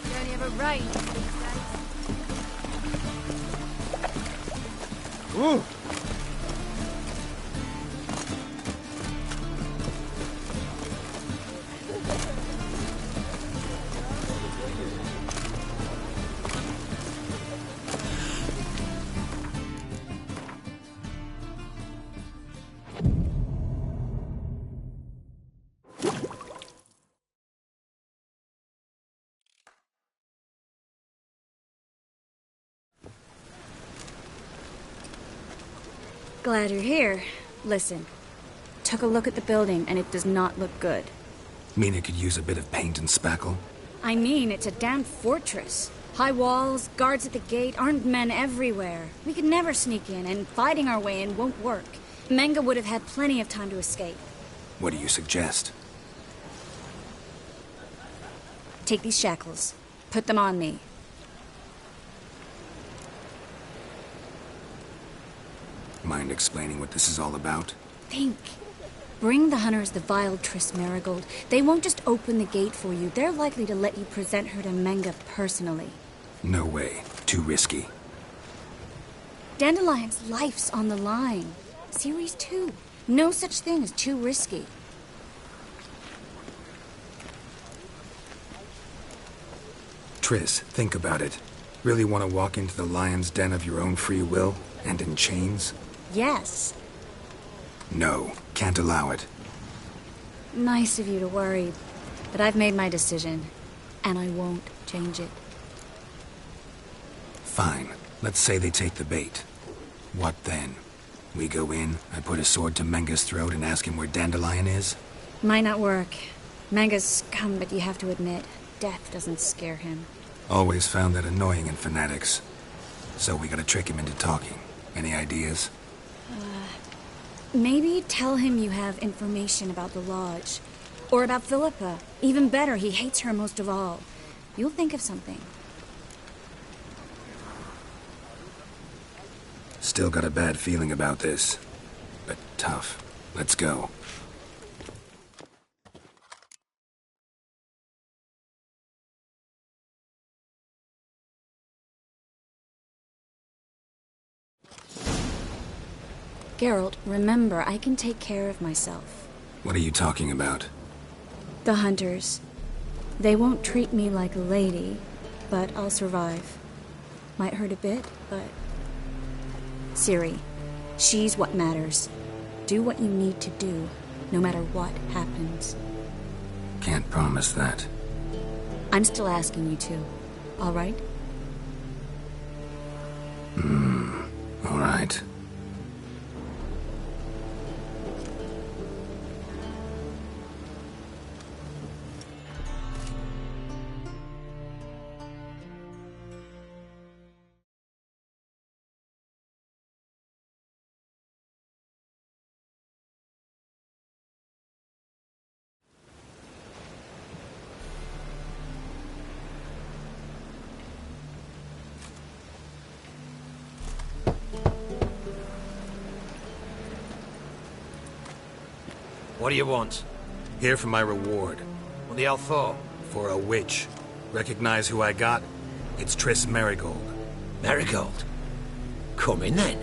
You only ever rain these days. Ooh. Glad you're here. Listen, took a look at the building and it does not look good. Mean it could use a bit of paint and spackle? I mean, it's a damn fortress. High walls, guards at the gate, armed men everywhere. We could never sneak in, and fighting our way in won't work. Menga would have had plenty of time to escape. What do you suggest? Take these shackles. Put them on me. Mind explaining what this is all about? Think. Bring the hunters the vile Triss Marigold. They won't just open the gate for you. They're likely to let you present her to Menga personally. No way. Too risky. Dandelion's life's on the line. Ciri's too. No such thing as too risky. Triss, think about it. Really want to walk into the lion's den of your own free will? And in chains? Yes. No, can't allow it. Nice of you to worry, but I've made my decision, and I won't change it. Fine. Let's say they take the bait. What then? We go in, I put a sword to Menga's throat and ask him where Dandelion is? Might not work. Menga's scum, but you have to admit, death doesn't scare him. Always found that annoying in fanatics. So we gotta trick him into talking. Any ideas? Maybe tell him you have information about the Lodge. Or about Philippa. Even better, he hates her most of all. You'll think of something. Still got a bad feeling about this. But tough. Let's go. Geralt, remember, I can take care of myself. What are you talking about? The hunters. They won't treat me like a lady, but I'll survive. Might hurt a bit, but... Ciri, she's what matters. Do what you need to do, no matter what happens. Can't promise that. I'm still asking you to, all right? All right. What do you want? Here for my reward. What the hell for? For a witch. Recognize who I got? It's Triss Merigold. Merigold? Come in then.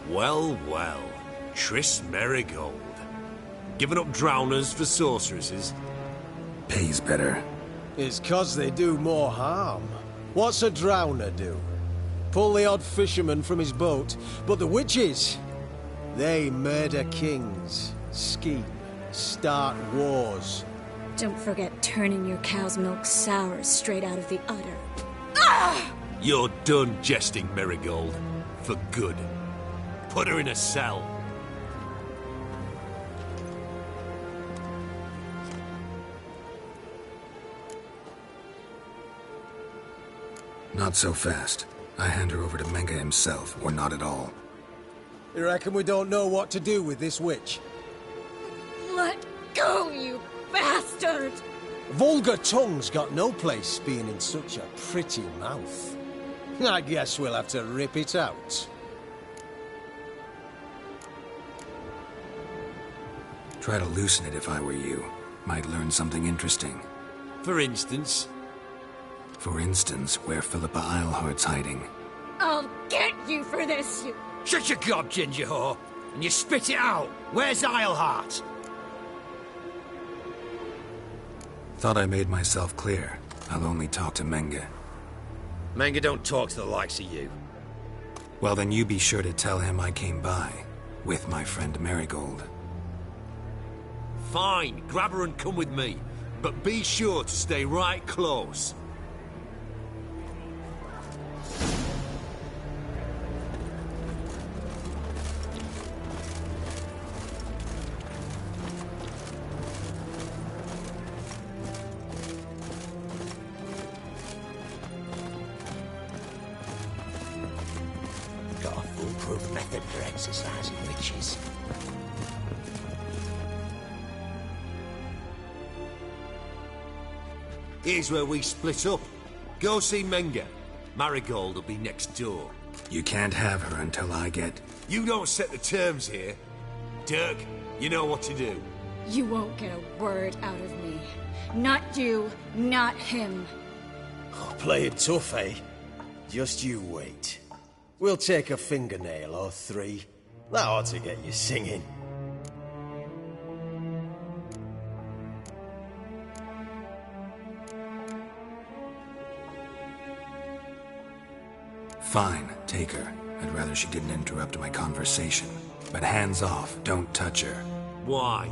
Well, well. Triss Merigold. Giving up drowners for sorceresses? Pays better. It's 'cause they do more harm. What's a drowner do? Pull the odd fisherman from his boat. But the witches, they murder kings, scheme, start wars. Don't forget turning your cow's milk sour straight out of the udder. You're done jesting, Merigold. For good. Put her in a cell. Not so fast. I hand her over to Menge himself, or not at all. You reckon we don't know what to do with this witch? Let go, you bastard! Vulgar tongue's got no place being in such a pretty mouth. I guess we'll have to rip it out. Try to loosen it if I were you. Might learn something interesting. For instance? For instance, where Philippa Eilhart's hiding. I'll get you for this, you... Shut your gob, ginger whore, and you spit it out. Where's Eilhart? Thought I made myself clear. I'll only talk to Menge. Menge don't talk to the likes of you. Well, then you be sure to tell him I came by, with my friend Merigold. Fine, grab her and come with me. But be sure to stay right close. Got a foolproof method for exercising witches. Here's where we split up. Go see Menge. Marigold will be next door. You can't have her until I get... You don't set the terms here. Dirk, you know what to do. You won't get a word out of me. Not you, not him. Oh, play it tough, eh? Just you wait. We'll take a fingernail or three. That ought to get you singing. Fine, take her. I'd rather she didn't interrupt my conversation. But hands off, don't touch her. Why?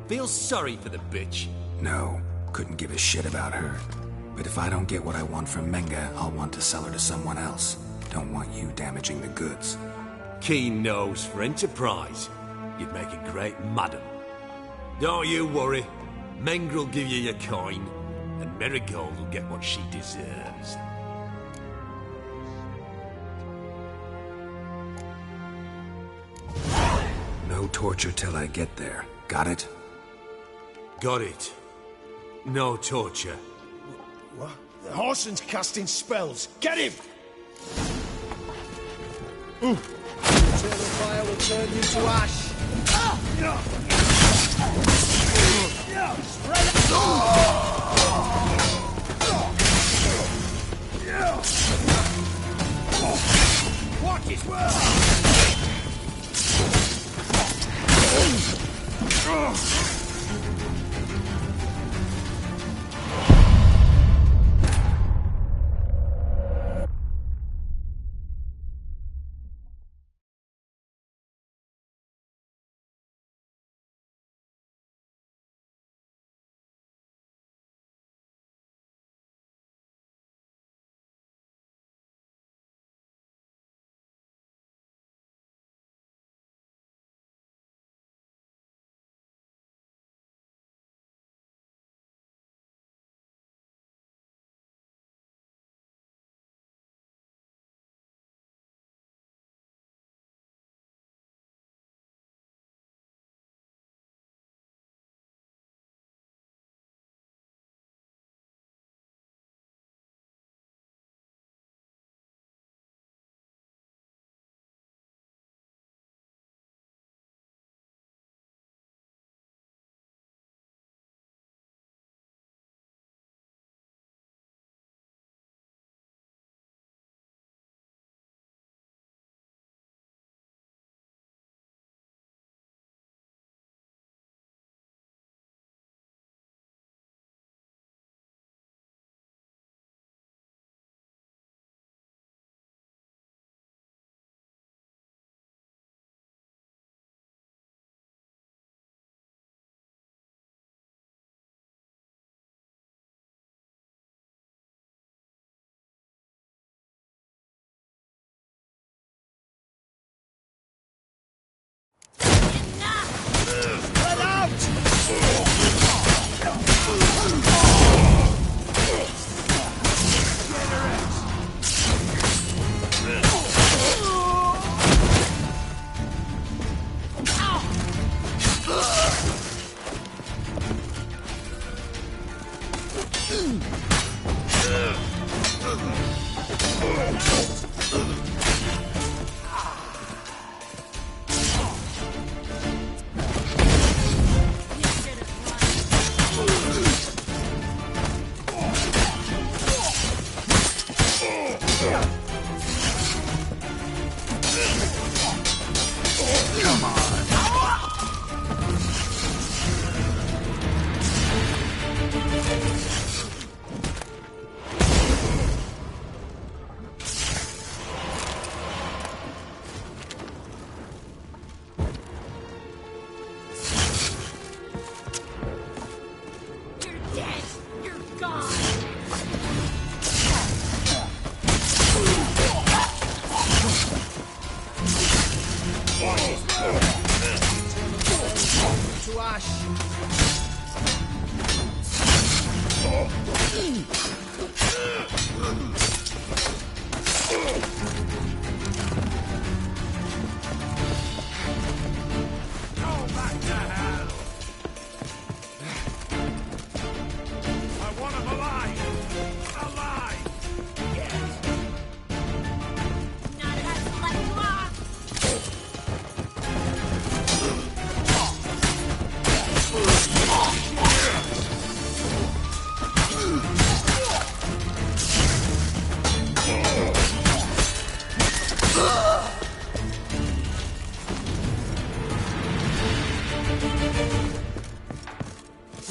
Feel sorry for the bitch? No, couldn't give a shit about her. But if I don't get what I want from Menge, I'll want to sell her to someone else. Don't want you damaging the goods. Keen nose for enterprise. You'd make a great madam. Don't you worry. Menge will give you your coin, and Merigold will get what she deserves. No torture till I get there. Got it? Got it. No torture. What? The Horson's casting spells. Get him! Eternal fire will turn you to ash. What is worse?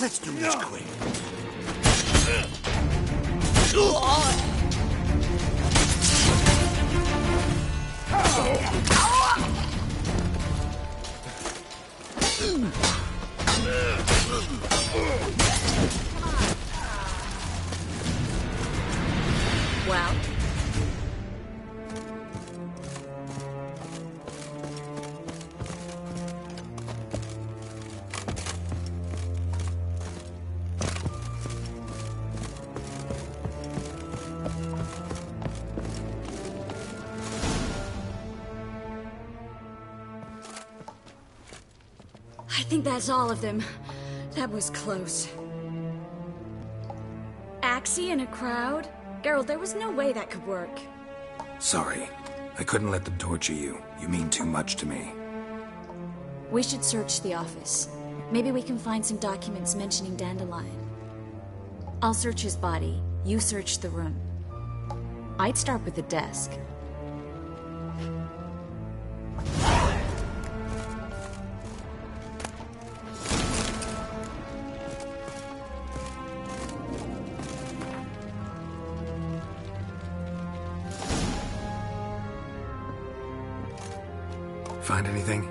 Let's do this quick. Well? I think that's all of them. That was close. Axie in a crowd? Geralt, there was no way that could work. Sorry. I couldn't let them torture you. You mean too much to me. We should search the office. Maybe we can find some documents mentioning Dandelion. I'll search his body. You search the room. I'd start with the desk. Find anything?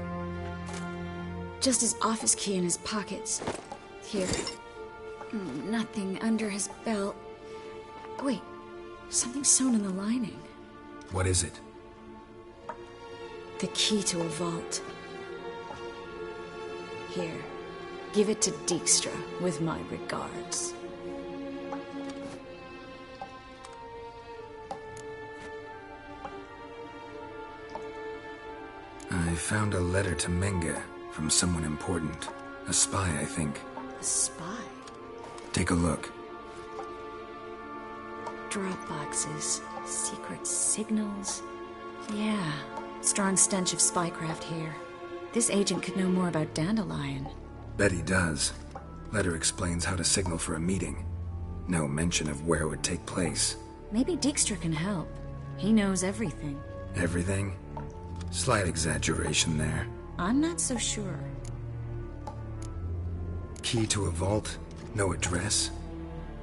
Just his office key in his pockets. Here. Nothing under his belt. Wait, something's sewn in the lining. What is it? The key to a vault. Here, give it to Dijkstra with my regards. I found a letter to Menga from someone important. A spy, I think. A spy? Take a look. Drop boxes, secret signals. Yeah, strong stench of spycraft here. This agent could know more about Dandelion. Bet he does. Letter explains how to signal for a meeting. No mention of where it would take place. Maybe Dijkstra can help. He knows everything. Everything? Slight exaggeration there. I'm not so sure. Key to a vault? No address?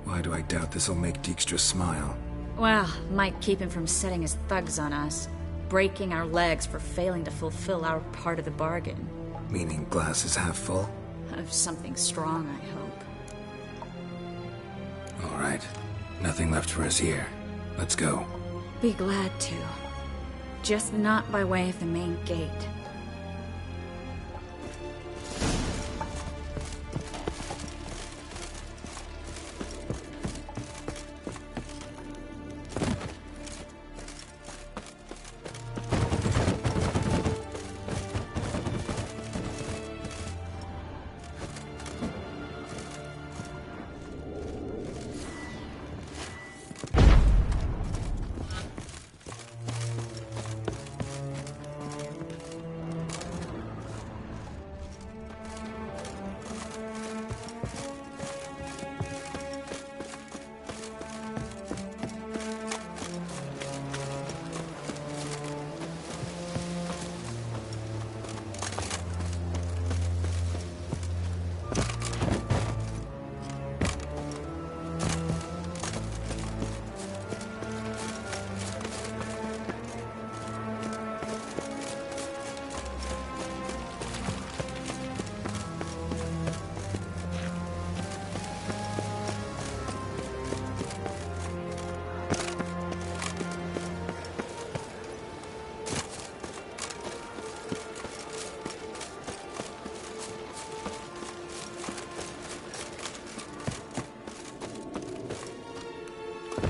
Why do I doubt this'll make Dijkstra smile? Well, might keep him from setting his thugs on us. Breaking our legs for failing to fulfill our part of the bargain. Meaning glass is half full? Of something strong, I hope. All right. Nothing left for us here. Let's go. Be glad to. Just not by way of the main gate.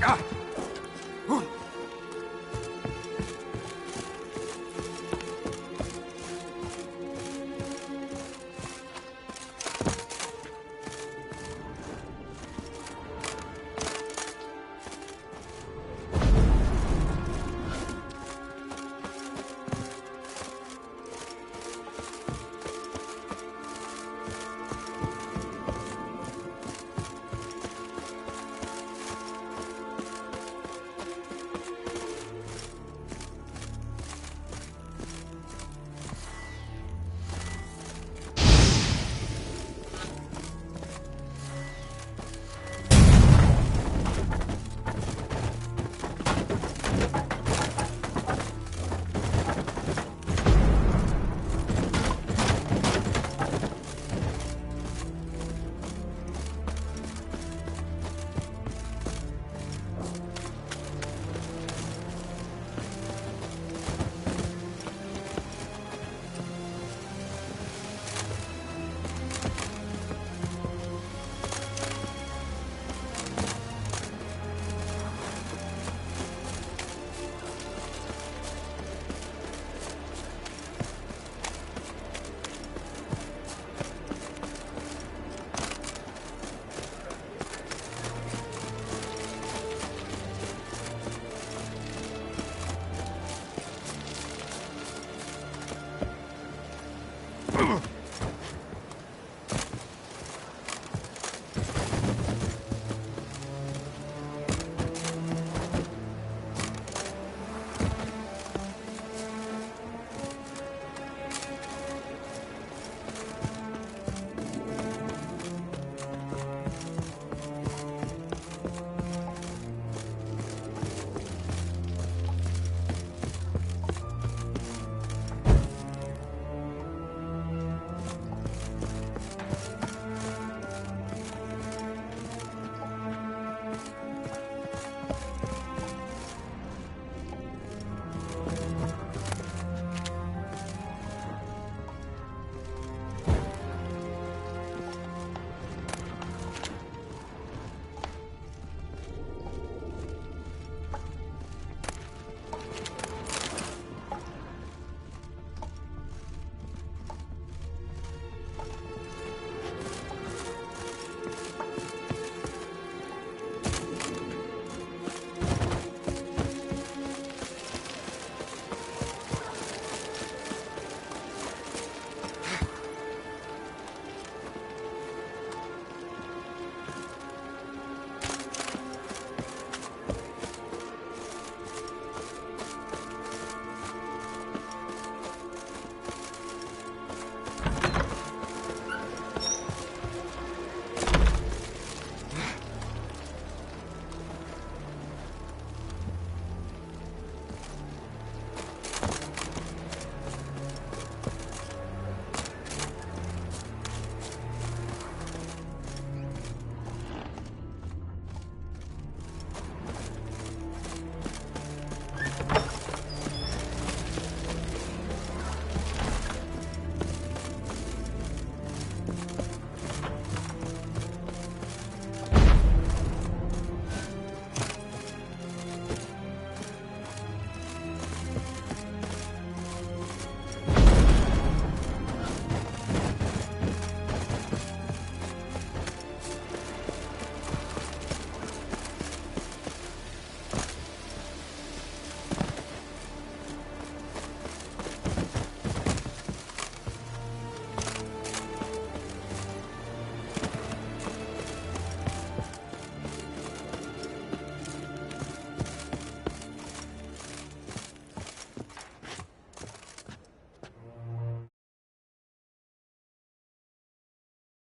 Ah!